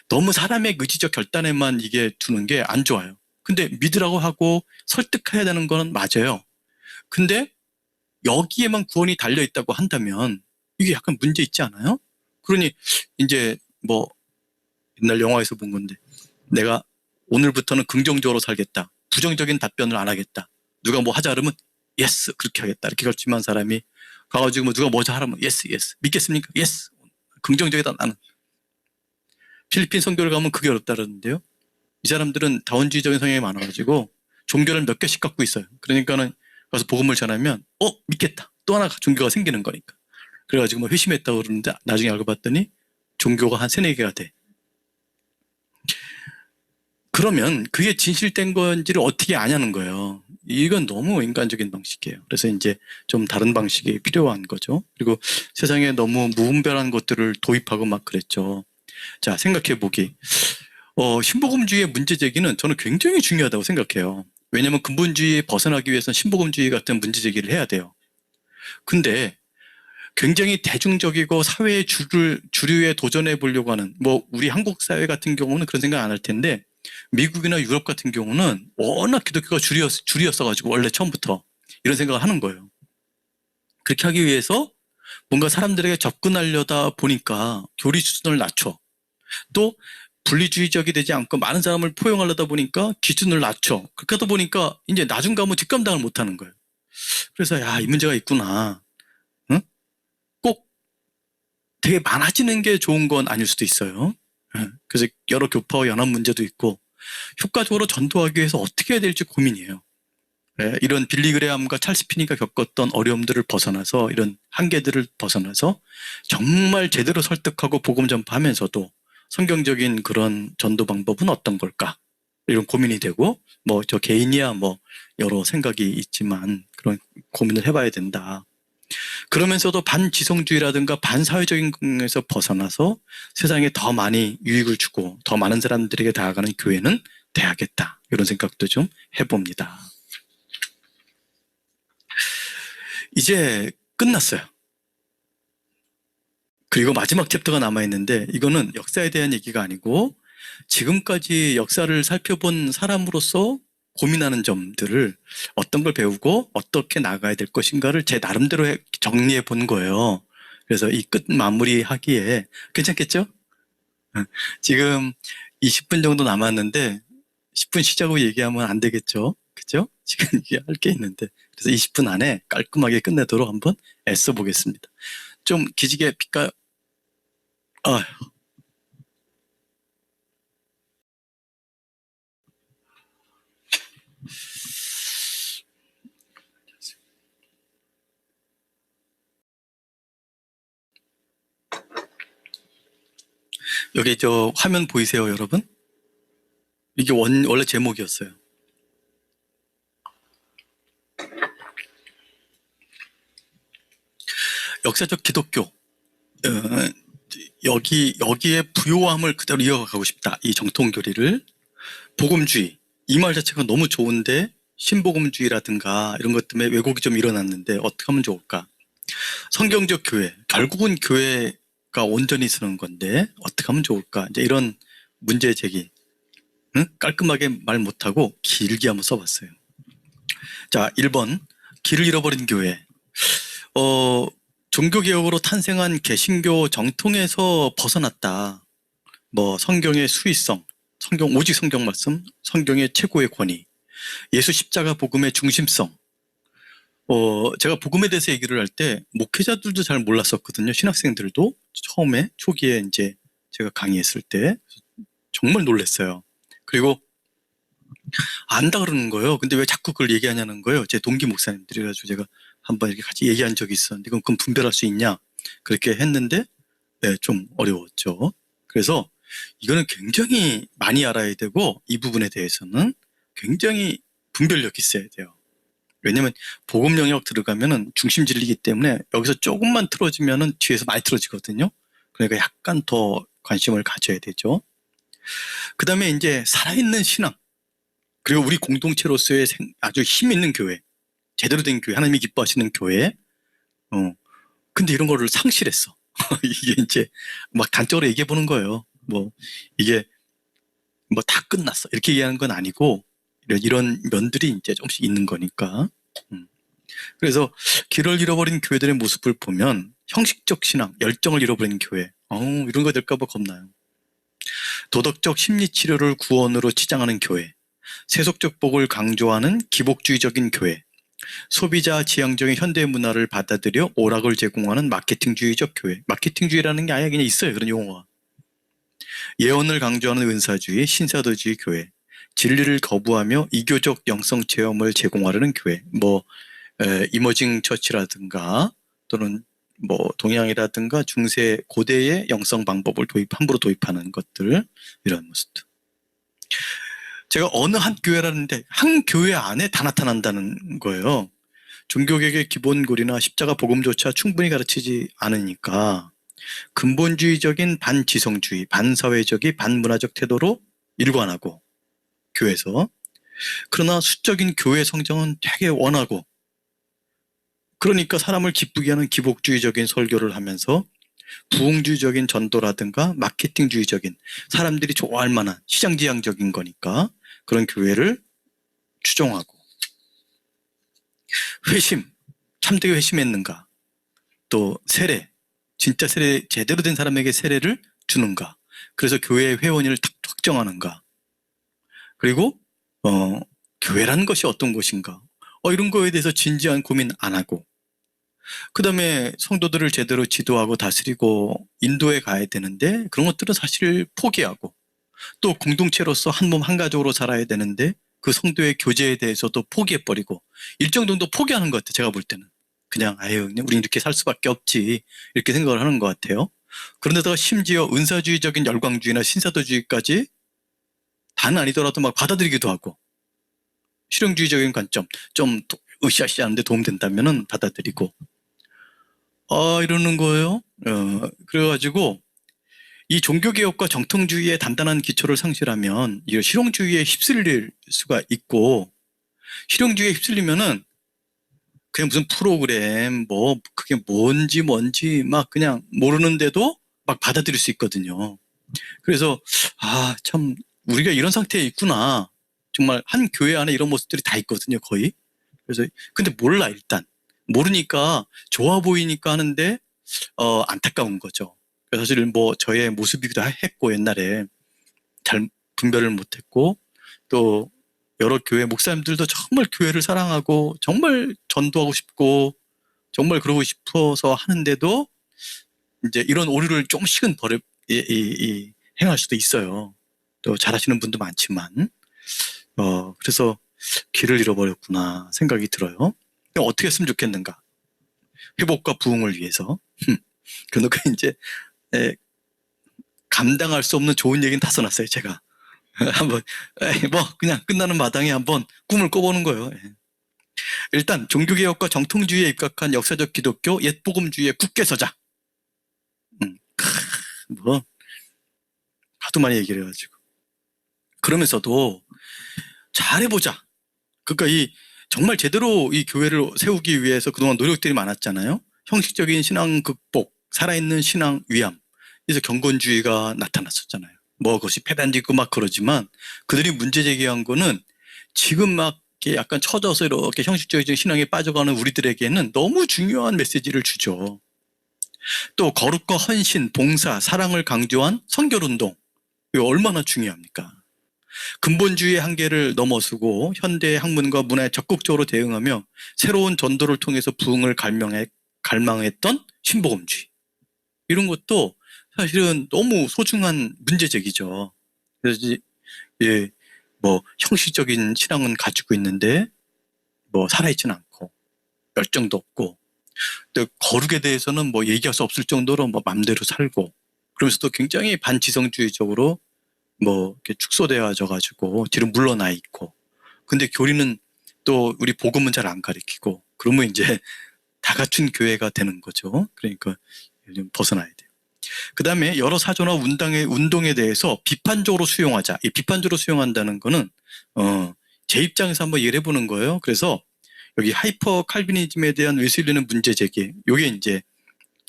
너무 사람의 의지적 결단에만 이게 두는 게 안 좋아요. 근데 믿으라고 하고 설득해야 되는 건 맞아요. 근데 여기에만 구원이 달려있다고 한다면 이게 약간 문제 있지 않아요? 그러니 이제 뭐 옛날 영화에서 본 건데 내가 오늘부터는 긍정적으로 살겠다. 부정적인 답변을 안 하겠다. 누가 뭐 하자 그러면 예스 그렇게 하겠다. 이렇게 결심한 사람이 가가지고 뭐 누가 뭐 하라면 예스 믿겠습니까? 예스 긍정적이다 나는. 필리핀 선교를 가면 그게 어렵다 그러는데요. 이 사람들은 다원주의적인 성향이 많아가지고 종교를 몇 개씩 갖고 있어요. 그러니까는 가서 복음을 전하면 믿겠다. 또 하나 종교가 생기는 거니까. 그래가지고 뭐 회심했다고 그러는데 나중에 알고 봤더니 종교가 한 3-4개가 돼. 그러면 그게 진실된 건지를 어떻게 아냐는 거예요. 이건 너무 인간적인 방식이에요. 그래서 이제 좀 다른 방식이 필요한 거죠. 그리고 세상에 너무 무분별한 것들을 도입하고 막 그랬죠. 자, 생각해 보기. 신복음주의의 문제 제기는 저는 굉장히 중요하다고 생각해요. 왜냐하면 근본주의에 벗어나기 위해서는 신복음주의 같은 문제 제기를 해야 돼요. 근데 굉장히 대중적이고 사회의 주류에 도전해 보려고 하는, 뭐 우리 한국 사회 같은 경우는 그런 생각 안 할 텐데 미국이나 유럽 같은 경우는 워낙 기독교가 줄이었어가지고 원래 처음부터 이런 생각을 하는 거예요. 그렇게 하기 위해서 뭔가 사람들에게 접근하려다 보니까 교리 수준을 낮춰. 또 분리주의적이 되지 않고 많은 사람을 포용하려다 보니까 기준을 낮춰. 그렇게 하다 보니까 이제 나중 가면 뒷감당을 못하는 거예요. 그래서 야, 이 문제가 있구나. 응? 꼭 되게 많아지는 게 좋은 건 아닐 수도 있어요. 그래서 여러 교파와 연합 문제도 있고 효과적으로 전도하기 위해서 어떻게 해야 될지 고민이에요. 이런 빌리그레함과 찰스 피니가 겪었던 어려움들을 벗어나서 이런 한계들을 벗어나서 정말 제대로 설득하고 복음 전파하면서도 성경적인 그런 전도 방법은 어떤 걸까? 이런 고민이 되고 뭐 저 개인이야 뭐 여러 생각이 있지만 그런 고민을 해봐야 된다. 그러면서도 반지성주의라든가 반사회적인 것에서 벗어나서 세상에 더 많이 유익을 주고 더 많은 사람들에게 다가가는 교회는 돼야겠다. 이런 생각도 좀 해봅니다. 이제 끝났어요. 그리고 마지막 챕터가 남아있는데 이거는 역사에 대한 얘기가 아니고 지금까지 역사를 살펴본 사람으로서 고민하는 점들을 어떤 걸 배우고 어떻게 나가야 될 것인가를 제 나름대로 정리해 본 거예요. 그래서 이 끝 마무리하기에 괜찮겠죠? 지금 20분 정도 남았는데 10분 쉬자고 얘기하면 안 되겠죠? 그죠? 지금 얘기할 게 있는데 그래서 20분 안에 깔끔하게 끝내도록 한번 애써 보겠습니다. 좀 기지개 빛깔 아, 여기 저 화면 보이세요, 여러분? 이게 원래 제목이었어요. 역사적 기독교. 여기에 부요함을 그대로 이어가고 싶다. 이 정통교리를. 복음주의. 이 말 자체가 너무 좋은데 신복음주의라든가 이런 것 때문에 왜곡이 좀 일어났는데 어떻게 하면 좋을까? 성경적 교회. 결국은 교회가 온전히 쓰는 건데 어떻게 하면 좋을까? 이제 이런 문제 제기. 응? 깔끔하게 말 못하고 길게 한번 써봤어요. 자, 1번. 길을 잃어버린 교회. 종교개혁으로 탄생한 개신교 정통에서 벗어났다. 뭐 성경의 수위성, 오직 성경 말씀, 성경의 최고의 권위, 예수 십자가 복음의 중심성. 제가 복음에 대해서 얘기를 할 때 목회자들도 잘 몰랐었거든요. 신학생들도 처음에 초기에 이제 제가 강의했을 때 정말 놀랐어요. 그리고 안다 그러는 거예요. 근데 왜 자꾸 그걸 얘기하냐는 거예요. 제 동기 목사님들이. 그래가지고 제가 한번 이렇게 같이 얘기한 적이 있었는데 그럼 분별할 수 있냐? 그렇게 했는데 네, 좀 어려웠죠. 그래서 이거는 굉장히 많이 알아야 되고 이 부분에 대해서는 굉장히 분별력 있어야 돼요. 왜냐면 복음 영역 들어가면은 중심 진리이기 때문에 여기서 조금만 틀어지면은 뒤에서 많이 틀어지거든요. 그러니까 약간 더 관심을 가져야 되죠. 그 다음에 이제 살아있는 신앙. 그리고 우리 공동체로서의 아주 힘 있는 교회. 제대로 된 교회, 하나님이 기뻐하시는 교회. 근데 이런 거를 상실했어. 이게 이제 막 단적으로 얘기해 보는 거예요. 뭐 이게 뭐 다 끝났어 이렇게 얘기하는 건 아니고 이런 면들이 이제 조금씩 있는 거니까. 그래서 길을 잃어버린 교회들의 모습을 보면 형식적 신앙, 열정을 잃어버린 교회. 이런 거 될까 봐 겁나요. 도덕적 심리 치료를 구원으로 치장하는 교회. 세속적 복을 강조하는 기복주의적인 교회. 소비자 지향적인 현대 문화를 받아들여 오락을 제공하는 마케팅주의적 교회. 마케팅주의라는 게 아예 그냥 있어요. 그런 용어가. 예언을 강조하는 은사주의, 신사도주의 교회. 진리를 거부하며 이교적 영성 체험을 제공하려는 교회. 뭐 이머징 처치라든가 또는 뭐 동양이라든가 중세 고대의 영성 방법을 함부로 도입하는 것들, 이런 모습들. 제가 어느 한 교회라는데 한 교회 안에 다 나타난다는 거예요. 종교개혁의 기본고리나 십자가 복음조차 충분히 가르치지 않으니까 근본주의적인 반지성주의, 반사회적인 반문화적 태도로 일관하고 교회에서, 그러나 수적인 교회 성장은 되게 원하고, 그러니까 사람을 기쁘게 하는 기복주의적인 설교를 하면서 부흥주의적인 전도라든가 마케팅주의적인, 사람들이 좋아할 만한 시장지향적인 거니까 그런 교회를 추종하고, 회심, 참되게 회심했는가, 또 세례, 진짜 세례, 제대로 된 사람에게 세례를 주는가, 그래서 교회의 회원을 확정하는가, 그리고 교회라는 것이 어떤 것인가, 이런 거에 대해서 진지한 고민 안 하고, 그 다음에 성도들을 제대로 지도하고 다스리고 인도에 가야 되는데 그런 것들은 사실 포기하고, 또 공동체로서 한 몸 한 가족으로 살아야 되는데 그 성도의 교제에 대해서도 포기해버리고, 일정 정도 포기하는 것 같아요. 제가 볼 때는 그냥 그냥 우린 이렇게 살 수밖에 없지, 이렇게 생각을 하는 것 같아요. 그런데다가 심지어 은사주의적인 열광주의나 신사도주의까지 다는 아니더라도 막 받아들이기도 하고, 실용주의적인 관점 좀 으쌰으쌰하는데 도움된다면 받아들이고, 이러는 거예요. 그래가지고 이 종교개혁과 정통주의의 단단한 기초를 상실하면 이 실용주의에 휩쓸릴 수가 있고, 실용주의에 휩쓸리면은 그냥 무슨 프로그램 뭐 그게 뭔지 막 그냥 모르는데도 막 받아들일 수 있거든요. 그래서 참 우리가 이런 상태에 있구나. 정말 한 교회 안에 이런 모습들이 다 있거든요, 거의. 그래서 근데 몰라, 일단 모르니까 좋아 보이니까 하는데 안타까운 거죠. 사실 뭐 저의 모습이기도 했고, 옛날에 잘 분별을 못했고, 또 여러 교회 목사님들도 정말 교회를 사랑하고 정말 전도하고 싶고 정말 그러고 싶어서 하는데도 이제 이런 오류를 조금씩은 행할 수도 있어요. 또 잘하시는 분도 많지만, 그래서 길을 잃어버렸구나 생각이 들어요. 어떻게 했으면 좋겠는가? 회복과 부흥을 위해서. 그러니까 이제 감당할 수 없는 좋은 얘기는 다 써놨어요, 제가. 한번 뭐 그냥 끝나는 마당에 한번 꿈을 꿔보는 거예요. 일단 종교개혁과 정통주의에 입각한 역사적 기독교 옛복음주의의 굳게 서자. 뭐 하도 많이 얘기를 해가지고. 그러면서도 잘해보자. 그러니까 이 정말 제대로 이 교회를 세우기 위해서 그동안 노력들이 많았잖아요. 형식적인 신앙 극복, 살아있는 신앙 위함. 그래서 경건주의가 나타났었잖아요. 뭐 그것이 패단지고 막 그러지만, 그들이 문제 제기한 거는 지금 막 이렇게 약간 처져서 이렇게 형식적인 신앙에 빠져가는 우리들에게는 너무 중요한 메시지를 주죠. 또 거룩과 헌신, 봉사, 사랑을 강조한 선결운동. 이거 얼마나 중요합니까? 근본주의의 한계를 넘어서고 현대의 학문과 문화에 적극적으로 대응하며 새로운 전도를 통해서 부흥을 갈망했던 신복음주의. 이런 것도 사실은 너무 소중한 문제제기죠. 그래서 뭐 형식적인 신앙은 가지고 있는데 뭐 살아있지는 않고 열정도 없고, 또 거룩에 대해서는 뭐 얘기할 수 없을 정도로 뭐 맘대로 살고, 그러면서도 굉장히 반지성주의적으로 뭐 이렇게 축소되어져 가지고 뒤로 물러나 있고, 근데 교리는 또 우리 복음은 잘 안 가르치고, 그러면 이제 다 갖춘 교회가 되는 거죠. 그러니까 좀 벗어나야 돼요. 그 다음에 여러 사조나 운동에 대해서 비판적으로 수용하자. 이 비판적으로 수용한다는 거는 제 입장에서 한번 이해를 해보는 거예요. 그래서 여기 하이퍼 칼비니즘에 대한 웨슬리는 문제 제기. 요게 이제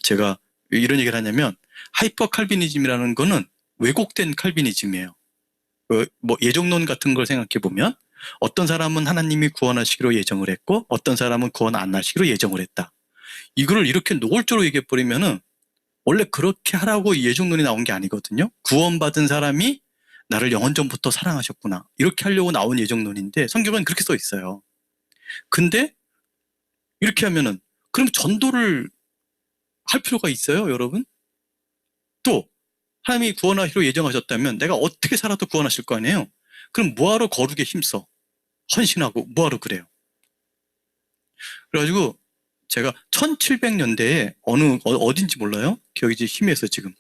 제가 이런 얘기를 하냐면, 하이퍼 칼비니즘이라는 거는 왜곡된 칼비니즘이에요. 뭐 예정론 같은 걸 생각해 보면 어떤 사람은 하나님이 구원하시기로 예정을 했고 어떤 사람은 구원 안 하시기로 예정을 했다. 이거를 이렇게 노골적으로 얘기해 버리면은 원래 그렇게 하라고 예정론이 나온 게 아니거든요. 구원받은 사람이 나를 영원전부터 사랑하셨구나, 이렇게 하려고 나온 예정론인데 성경은 그렇게 써 있어요. 근데 이렇게 하면은 그럼 전도를 할 필요가 있어요, 여러분? 또 하나님이 구원하시기로 예정하셨다면 내가 어떻게 살아도 구원하실 거 아니에요? 그럼 뭐하러 거룩에 힘써? 헌신하고 뭐하러 그래요? 그래가지고 제가 1700년대에 어딘지 몰라요? 기억이 희미해서 지금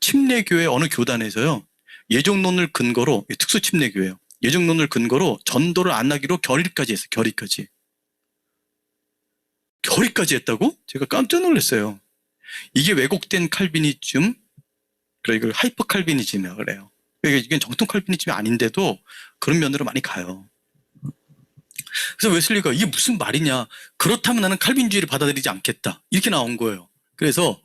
침례교회 어느 교단에서요, 예정론을 근거로, 특수 침례교회요, 예정론을 근거로 전도를 안 하기로 결의까지 했어요. 결의까지. 결의까지 했다고? 제가 깜짝 놀랐어요. 이게 왜곡된 칼비니즘, 그래 이걸 하이퍼 칼비니즘이라고 그래요. 이게 정통 칼비니즘이 아닌데도 그런 면으로 많이 가요. 그래서 웨슬리가 이게 무슨 말이냐, 그렇다면 나는 칼빈주의를 받아들이지 않겠다, 이렇게 나온 거예요. 그래서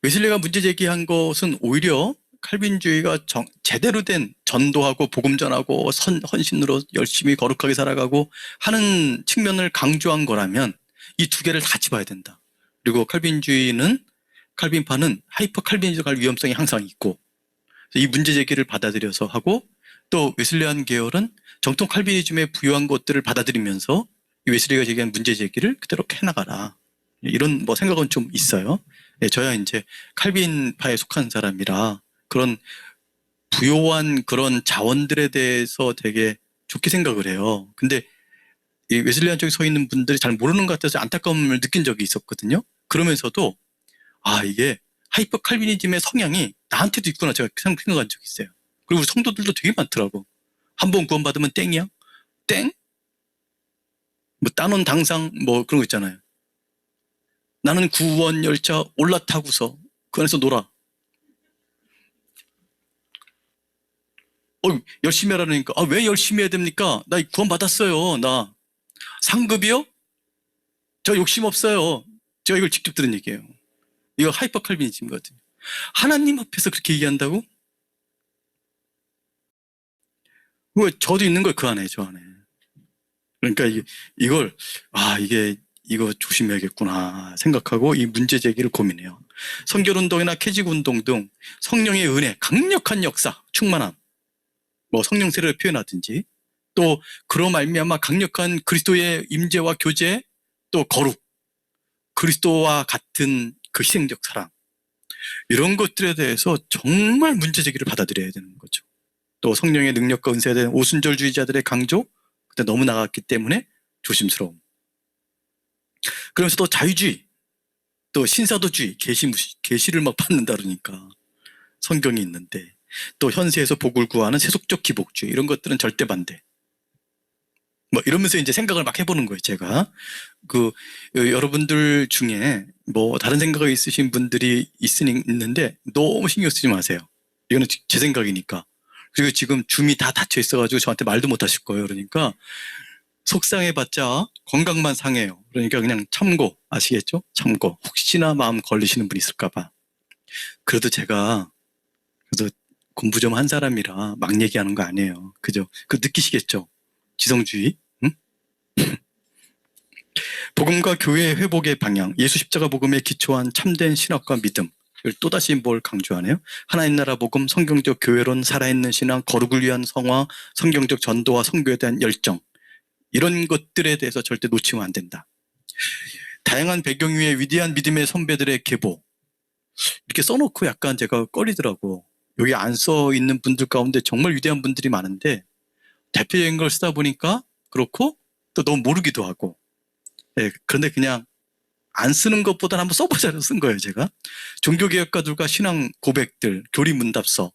웨슬리가 문제 제기한 것은 오히려 칼빈주의가 제대로 된 전도하고 복음 전하고 헌신으로 열심히 거룩하게 살아가고 하는 측면을 강조한 거라면 이 두 개를 다 집어야 된다. 그리고 칼빈파는 하이퍼 칼빈주의 갈 위험성이 항상 있고, 이 문제 제기를 받아들여서 하고, 또 웨슬리안 계열은 정통 칼빈이즘에 부여한 것들을 받아들이면서 이 웨슬리가 제기한 문제 제기를 그대로 해나가라, 이런 뭐 생각은 좀 있어요. 예, 저야 이제 칼빈파에 속한 사람이라 그런 부요한 그런 자원들에 대해서 되게 좋게 생각을 해요. 근데 이 웨슬리안 쪽에 서 있는 분들이 잘 모르는 것 같아서 안타까움을 느낀 적이 있었거든요. 그러면서도 이게 하이퍼 칼비니즘의 성향이 나한테도 있구나, 제가 생각한 적이 있어요. 그리고 우리 성도들도 되게 많더라고. 한 번 구원받으면 땡이야? 땡? 뭐 따놓은 당상 뭐 그런 거 있잖아요. 나는 구원 열차 올라타고서 그 안에서 놀아. 열심히 하라니까. 왜 열심히 해야 됩니까? 나 구원 받았어요. 나 상급이요? 저 욕심 없어요. 제가 이걸 직접 들은 얘기예요. 이거 하이퍼 칼빈이즘거든요. 하나님 앞에서 그렇게 얘기한다고? 저도 있는 걸 그 안에, 저 안에. 그러니까 이걸 이거 조심해야겠구나 생각하고 이 문제 제기를 고민해요. 성결운동이나 캐직운동 등 성령의 은혜, 강력한 역사, 충만함, 뭐 성령 세례를 표현하든지, 또 그로 말미암아 강력한 그리스도의 임재와 교제, 또 거룩, 그리스도와 같은 그 희생적 사랑, 이런 것들에 대해서 정말 문제 제기를 받아들여야 되는 거죠. 또 성령의 능력과 은사에 대한 오순절주의자들의 강조, 그때 너무 나갔기 때문에 조심스러움. 그러면서 또 자유주의, 또 신사도주의, 계시를 막 받는다 그러니까 성경이 있는데, 또 현세에서 복을 구하는 세속적 기복주의, 이런 것들은 절대 반대. 뭐 이러면서 이제 생각을 막 해보는 거예요. 제가 여러분들 중에 뭐 다른 생각이 있으신 분들이 있는데 너무 신경 쓰지 마세요. 이거는 제 생각이니까. 그리고 지금 줌이 다 닫혀 있어가지고 저한테 말도 못 하실 거예요. 그러니까 속상해봤자 건강만 상해요. 그러니까 그냥 참고, 아시겠죠? 참고. 혹시나 마음 걸리시는 분 있을까봐. 그래도 제가 공부 좀 한 사람이라 막 얘기하는 거 아니에요. 그죠? 느끼시겠죠? 지성주의? 응? 복음과 교회의 회복의 방향, 예수 십자가 복음에 기초한 참된 신학과 믿음, 이걸 또다시 뭘 강조하네요. 하나님 나라 복음, 성경적 교회론, 살아있는 신앙, 거룩을 위한 성화, 성경적 전도와 선교에 대한 열정, 이런 것들에 대해서 절대 놓치면 안 된다. 다양한 배경 위에 위대한 믿음의 선배들의 계보, 이렇게 써놓고 약간 제가 꺼리더라고. 여기 안 써 있는 분들 가운데 정말 위대한 분들이 많은데 대표적인 걸 쓰다 보니까 그렇고, 또 너무 모르기도 하고. 예, 그런데 그냥 안 쓰는 것보다는 한번 써보자고 쓴 거예요, 제가. 종교개혁가들과 신앙 고백들, 교리문답서,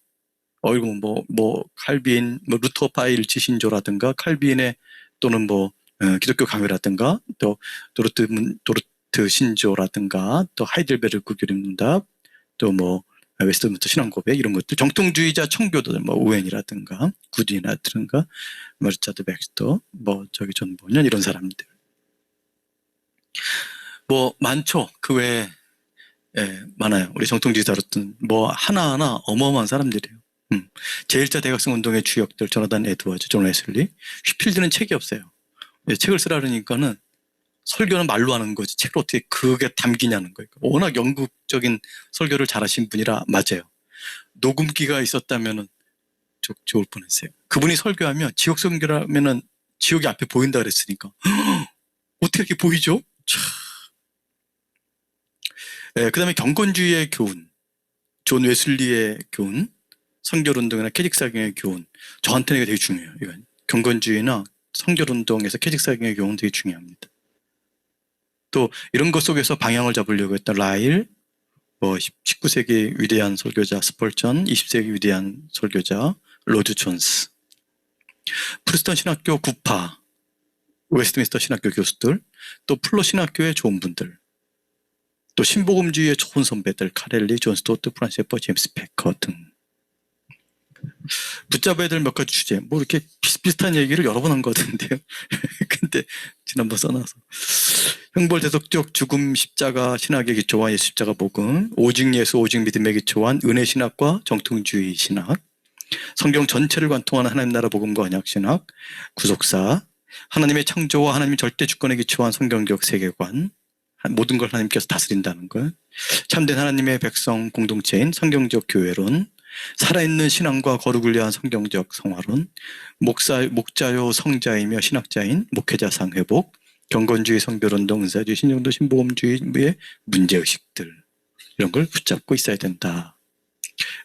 이거 칼빈, 루터 파일치 신조라든가, 칼빈의 또는 기독교 강요라든가, 또 도르트 신조라든가, 또 하이델베르크 교리문답, 또 웨스트민스터 신앙 고백, 이런 것들, 정통주의자 청교도들, 오웬이라든가, 구디나든가, 머리차드 백스터, 존 보년, 이런 사람들. 많죠. 그 외에, 예, 많아요. 우리 정통주의 다뤘던, 하나하나 어마어마한 사람들이에요. 제1차 대학생 운동의 주역들, 조나단 에드워즈, 존 웨슬리. 휘필드는 책이 없어요. 예, 책을 쓰라 그러니까는 설교는 말로 하는 거지, 책을 어떻게 그게 담기냐는 거예요. 워낙 영국적인 설교를 잘하신 분이라. 맞아요. 녹음기가 있었다면은 좋을 뻔했어요. 그분이 설교하면, 지옥 설교라면은 지옥이 앞에 보인다 그랬으니까 어떻게 이렇게 보이죠? 그 다음에 경건주의의 교훈, 존 웨슬리의 교훈, 성결운동이나 캐직사경의 교훈, 저한테는 이게 되게 중요해요. 이건 경건주의나 성결운동에서 캐직사경의 교훈 되게 중요합니다. 또 이런 것 속에서 방향을 잡으려고 했던 라일, 19세기 위대한 설교자 스펄전, 20세기 위대한 설교자 로드 존스, 프리스턴 신학교 구파, 웨스트민스터 신학교 교수들, 또 플러 신학교의 좋은 분들, 또 신복음주의의 좋은 선배들, 카렐리, 존 스토트, 프란시스 셰퍼, 제임스 패커 등 붙잡아야 될 몇 가지 주제, 뭐 이렇게 비슷비슷한 얘기를 여러 번 한 것 같은데요. 근데 지난번 써놔서 형벌 대속적 죽음 십자가 신학의 기초와 예수 십자가 복음, 오직 예수 오직 믿음의 기초한 은혜 신학과 정통주의 신학, 성경 전체를 관통하는 하나님 나라 복음과 언약 신학, 구속사, 하나님의 창조와 하나님의 절대 주권에 기초한 성경적 세계관, 모든 걸 하나님께서 다스린다는 것, 참된 하나님의 백성 공동체인 성경적 교회론, 살아있는 신앙과 거룩을 위한 성경적 성화론, 목자요 성자이며 신학자인 목회자상 회복, 경건주의 성별운동, 은사주의 신정도 신복음주의의 문제의식들, 이런 걸 붙잡고 있어야 된다.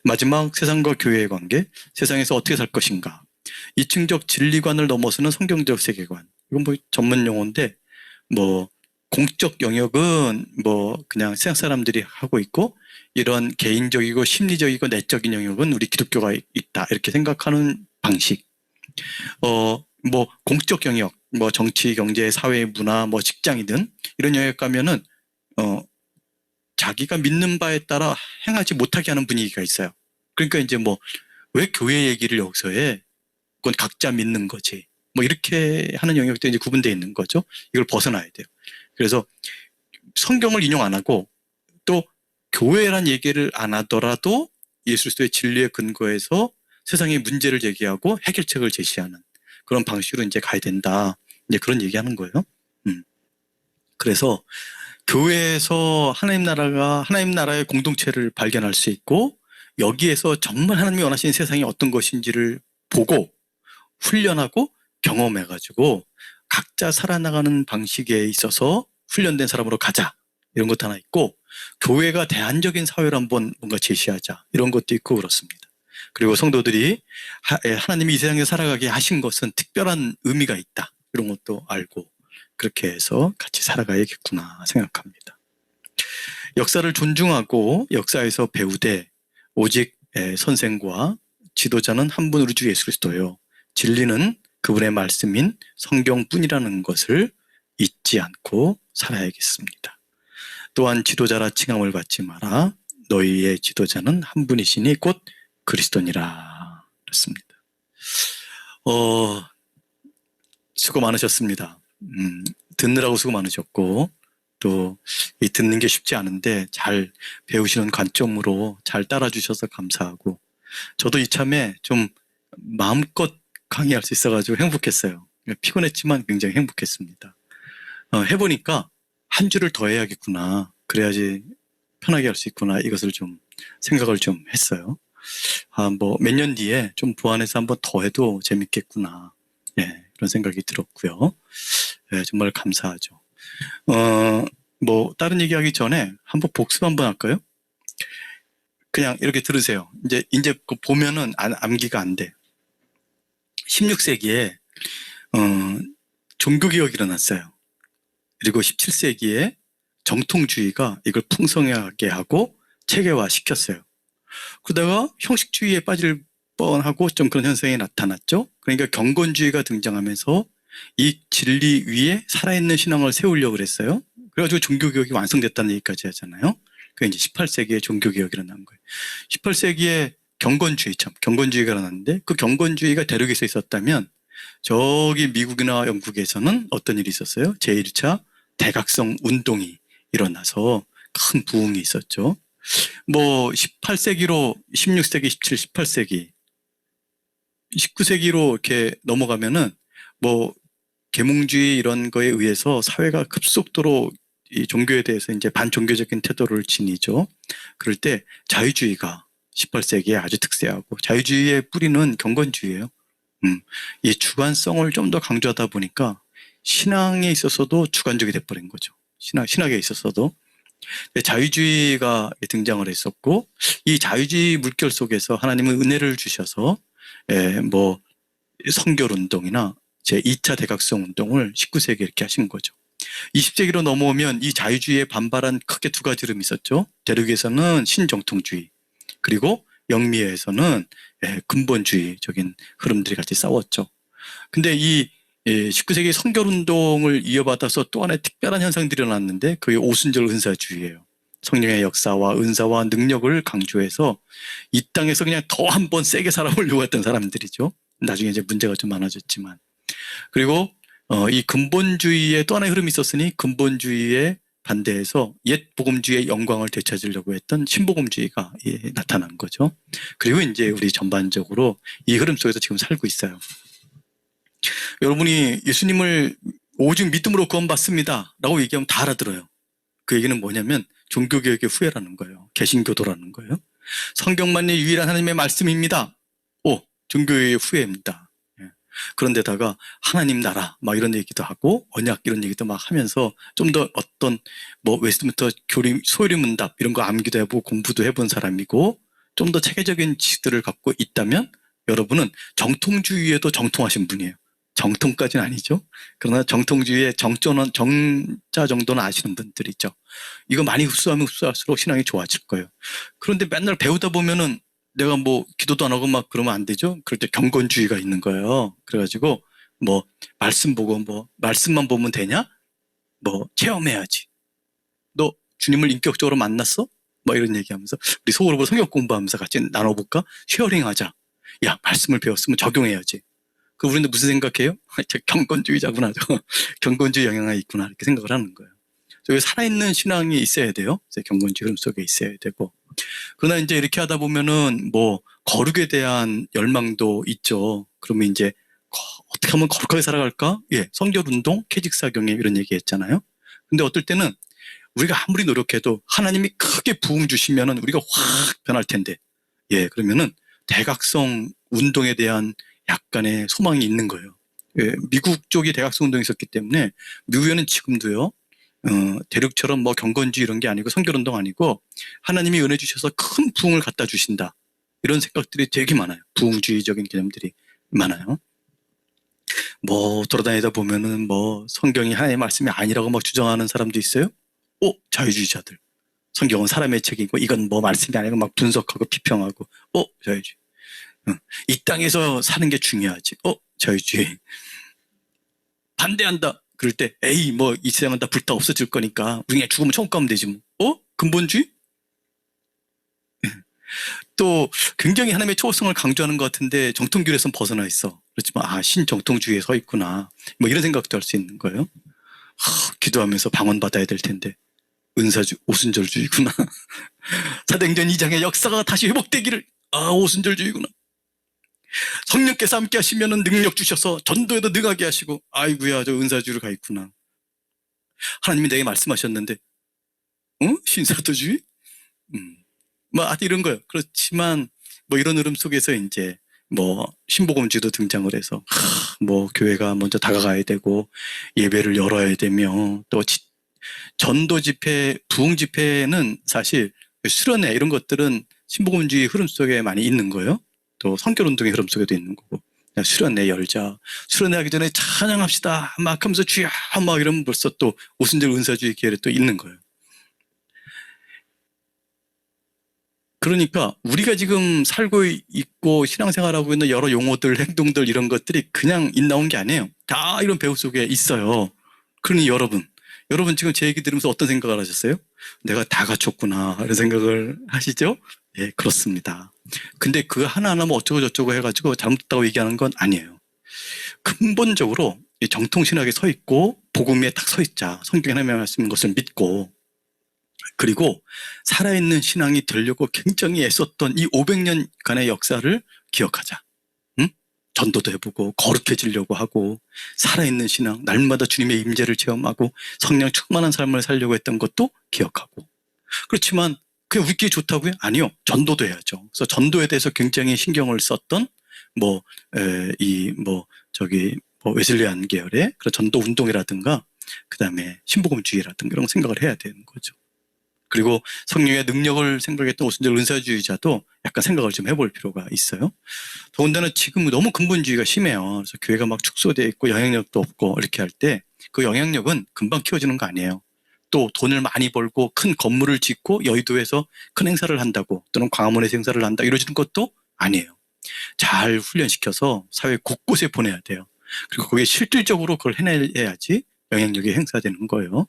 마지막 세상과 교회의 관계, 세상에서 어떻게 살 것인가, 이층적 진리관을 넘어서는 성경적 세계관. 이건 뭐 전문 용어인데, 뭐 공적 영역은 뭐 그냥 세상 사람들이 하고 있고, 이런 개인적이고 심리적이고 내적인 영역은 우리 기독교가 있다, 이렇게 생각하는 방식. 뭐 공적 영역, 뭐 정치, 경제, 사회, 문화, 뭐 직장이든 이런 영역 가면은 자기가 믿는 바에 따라 행하지 못하게 하는 분위기가 있어요. 그러니까 이제 뭐 왜 교회 얘기를 여기서 해? 그건 각자 믿는 거지. 뭐 이렇게 하는 영역도 이제 구분되어 있는 거죠. 이걸 벗어나야 돼요. 그래서 성경을 인용 안 하고 또 교회란 얘기를 안 하더라도 예수 그리스도의 진리에 근거해서 세상의 문제를 제기하고 해결책을 제시하는 그런 방식으로 이제 가야 된다. 이제 그런 얘기하는 거예요. 그래서 교회에서 하나님 나라의 공동체를 발견할 수 있고, 여기에서 정말 하나님이 원하시는 세상이 어떤 것인지를 보고 훈련하고 경험해가지고 각자 살아나가는 방식에 있어서 훈련된 사람으로 가자, 이런 것도 하나 있고, 교회가 대안적인 사회를 한번 뭔가 제시하자, 이런 것도 있고 그렇습니다. 그리고 성도들이 하나님이 이 세상에 살아가게 하신 것은 특별한 의미가 있다, 이런 것도 알고 그렇게 해서 같이 살아가야겠구나 생각합니다. 역사를 존중하고 역사에서 배우되 오직 선생과 지도자는 한 분 우리 주 예수 그리스도요, 진리는 그분의 말씀인 성경뿐이라는 것을 잊지 않고 살아야겠습니다. 또한 지도자라 칭함을 받지 마라. 너희의 지도자는 한 분이시니 곧 그리스도니라. 그렇습니다. 수고 많으셨습니다. 듣느라고 수고 많으셨고, 또 이 듣는 게 쉽지 않은데 잘 배우시는 관점으로 잘 따라주셔서 감사하고, 저도 이참에 좀 마음껏 강의할 수 있어가지고 행복했어요. 피곤했지만 굉장히 행복했습니다. 해보니까 한 줄을 더 해야겠구나, 그래야지 편하게 할 수 있구나, 이것을 좀 생각을 좀 했어요. 뭐 몇 년 뒤에 좀 보완해서 한번 더 해도 재밌겠구나, 그런 생각이 들었고요. 정말 감사하죠. 뭐 다른 얘기하기 전에 한번 복습 한번 할까요? 그냥 이렇게 들으세요. 이제 보면은 암기가 안 돼. 16세기에 종교개혁이 일어났어요. 그리고 17세기에 정통주의가 이걸 풍성하게 하고 체계화 시켰어요. 그러다가 형식주의에 빠질 뻔하고 좀 그런 현상이 나타났죠. 그러니까 경건주의가 등장하면서 이 진리 위에 살아있는 신앙을 세우려고 그랬어요. 그래가지고 종교개혁이 완성됐다는 얘기까지 하잖아요. 그게 이제 18세기에 종교개혁이 일어난 거예요. 18세기에 경건주의가 일어났는데, 그 경건주의가 대륙에서 있었다면 저기 미국이나 영국에서는 어떤 일이 있었어요? 제1차 대각성 운동이 일어나서 큰 부흥이 있었죠. 뭐 18세기로 16세기, 17, 18세기, 19세기로 이렇게 넘어가면은 뭐 계몽주의 이런 거에 의해서 사회가 급속도로 이 종교에 대해서 이제 반종교적인 태도를 지니죠. 그럴 때 자유주의가 18세기에 아주 특세하고, 자유주의의 뿌리는 경건주의예요. 이 주관성을 좀 더 강조하다 보니까 신앙에 있어서도 주관적이 돼버린 거죠. 신학에 있어서도. 자유주의가 등장을 했었고, 이 자유주의 물결 속에서 하나님은 은혜를 주셔서 뭐 성결운동이나 제2차 대각성 운동을 19세기에 이렇게 하신 거죠. 20세기로 넘어오면 이 자유주의에 반발한 크게 두 가지 흐름이 있었죠. 대륙에서는 신정통주의, 그리고 영미에서는 근본주의적인 흐름들이 같이 싸웠죠. 근데 이 19세기 성결운동을 이어받아서 또 하나의 특별한 현상들이 일어났는데 그게 오순절 은사주의예요. 성령의 역사와 은사와 능력을 강조해서 이 땅에서 그냥 더 한 번 세게 살아보려고 했던 사람들이죠. 나중에 이제 문제가 좀 많아졌지만. 그리고 이 근본주의의 또 하나의 흐름이 있었으니 근본주의에 반대해서 옛 복음주의의 영광을 되찾으려고 했던 신복음주의가 나타난 거죠. 그리고 이제 우리 전반적으로 이 흐름 속에서 지금 살고 있어요. 여러분이 예수님을 오직 믿음으로 구원받습니다 라고 얘기하면 다 알아들어요. 그 얘기는 뭐냐면 종교개혁의 후예라는 거예요. 개신교도라는 거예요. 성경만이 유일한 하나님의 말씀입니다. 종교의 후예입니다. 그런데다가 하나님 나라 막 이런 얘기도 하고 언약 이런 얘기도 막 하면서 좀 더 어떤 웨스트민스터 소요리 문답 이런 거 암기도 해보고 공부도 해본 사람이고 좀 더 체계적인 지식들을 갖고 있다면 여러분은 정통주의에도 정통하신 분이에요. 정통까지는 아니죠. 그러나 정통주의의 정자 정도는 아시는 분들이죠. 이거 많이 흡수하면 흡수할수록 신앙이 좋아질 거예요. 그런데 맨날 배우다 보면은 내가 기도도 안 하고 막 그러면 안 되죠. 그럴 때 경건주의가 있는 거예요. 그래가지고 말씀 보고 말씀만 보면 되냐? 체험해야지. 너 주님을 인격적으로 만났어? 이런 얘기하면서 우리 속으로 성경 공부하면서 같이 나눠볼까? 쉐어링하자. 야, 말씀을 배웠으면 적용해야지. 우리는 무슨 생각해요? 저 경건주의자구나. 경건주의 영향이 있구나. 이렇게 생각을 하는 거예요. 저기 살아있는 신앙이 있어야 돼요. 경건주의 흐름 속에 있어야 되고. 그러나 이제 이렇게 하다 보면은 거룩에 대한 열망도 있죠. 그러면 이제 어떻게 하면 거룩하게 살아갈까? 성결운동, 캐직사경에 이런 얘기 했잖아요. 근데 어떨 때는 우리가 아무리 노력해도 하나님이 크게 부흥 주시면은 우리가 확 변할 텐데. 그러면은 대각성 운동에 대한 약간의 소망이 있는 거예요. 미국 쪽이 대각성 운동이 있었기 때문에 미국에는 지금도요. 대륙처럼 경건주의 이런 게 아니고 성결운동 아니고 하나님이 은혜 주셔서 큰 부흥을 갖다 주신다. 이런 생각들이 되게 많아요. 부흥주의적인 개념들이 많아요. 돌아다니다 보면은 성경이 하나님의 말씀이 아니라고 주장하는 사람도 있어요. 자유주의자들. 성경은 사람의 책이고 이건 말씀이 아니고 분석하고 비평하고 자유주의. 이 땅에서 사는 게 중요하지. 자유주의. 반대한다. 그럴 때 이 세상은 다 불타 없어질 거니까 우리 그냥 죽으면 천국 가면 되지 근본주의? 또 굉장히 하나님의 초월성을 강조하는 것 같은데 정통교회에서는 벗어나 있어. 그렇지만 신정통주의에 서 있구나. 이런 생각도 할 수 있는 거예요. 기도하면서 방언 받아야 될 텐데 오순절주의구나. 사도행전 2장의 역사가 다시 회복되기를. 오순절주의구나. 성령께서 함께 하시면 능력 주셔서 전도에도 능하게 하시고 아이고야 저 은사주의로 가 있구나. 하나님이 내게 말씀하셨는데 신사도주의? 이런 거예요. 그렇지만 이런 흐름 속에서 이제 신복음주의도 등장을 해서 교회가 먼저 다가가야 되고 예배를 열어야 되며 또 전도 집회, 부흥 집회는 사실 수련회 이런 것들은 신복음주의 흐름 속에 많이 있는 거예요. 또 성결운동의 흐름 속에도 있는 거고. 수련회 열자. 수련회 하기 전에 찬양합시다. 하면서 주야 이러면 벌써 또 오순절 은사주의 계열에 또 있는 거예요. 그러니까 우리가 지금 살고 있고 신앙생활하고 있는 여러 용어들, 행동들 이런 것들이 그냥 나온 게 아니에요. 다 이런 배우 속에 있어요. 그러니 여러분 지금 제 얘기 들으면서 어떤 생각을 하셨어요? 내가 다 갖췄구나 이런 생각을 하시죠? 그렇습니다. 근데 그 하나하나 어쩌고 저쩌고 해가지고 잘못됐다고 얘기하는 건 아니에요. 근본적으로 정통신학에 서 있고 복음에 딱 서 있자. 성경에 하나님의 말씀인 것을 믿고 그리고 살아있는 신앙이 되려고 굉장히 애썼던 이 500년간의 역사를 기억하자. 전도도 해보고 거룩해지려고 하고 살아있는 신앙, 날마다 주님의 임재를 체험하고 성령 충만한 삶을 살려고 했던 것도 기억하고. 그렇지만 그게 우리끼리 좋다고요? 아니요. 전도도 해야죠. 그래서 전도에 대해서 굉장히 신경을 썼던 웨슬리안 계열의 그런 전도 운동이라든가 그다음에 신복음주의라든가 이런 생각을 해야 되는 거죠. 그리고 성령의 능력을 생각했던 오순절 은사주의자도 약간 생각을 좀 해볼 필요가 있어요. 더군다나 지금 너무 근본주의가 심해요. 그래서 교회가 축소되어 있고 영향력도 없고 이렇게 할 때 그 영향력은 금방 키워지는 거 아니에요. 또 돈을 많이 벌고 큰 건물을 짓고 여의도에서 큰 행사를 한다고 또는 광화문에서 행사를 한다 이러지는 것도 아니에요. 잘 훈련시켜서 사회 곳곳에 보내야 돼요. 그리고 거기에 실질적으로 그걸 해내야지 영향력이 행사되는 거예요.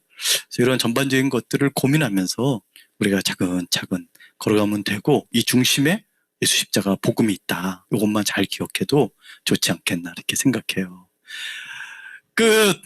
그래서 이런 전반적인 것들을 고민하면서 우리가 차근차근 걸어가면 되고, 이 중심에 예수 십자가 복음이 있다. 이것만 잘 기억해도 좋지 않겠나 이렇게 생각해요. 끝.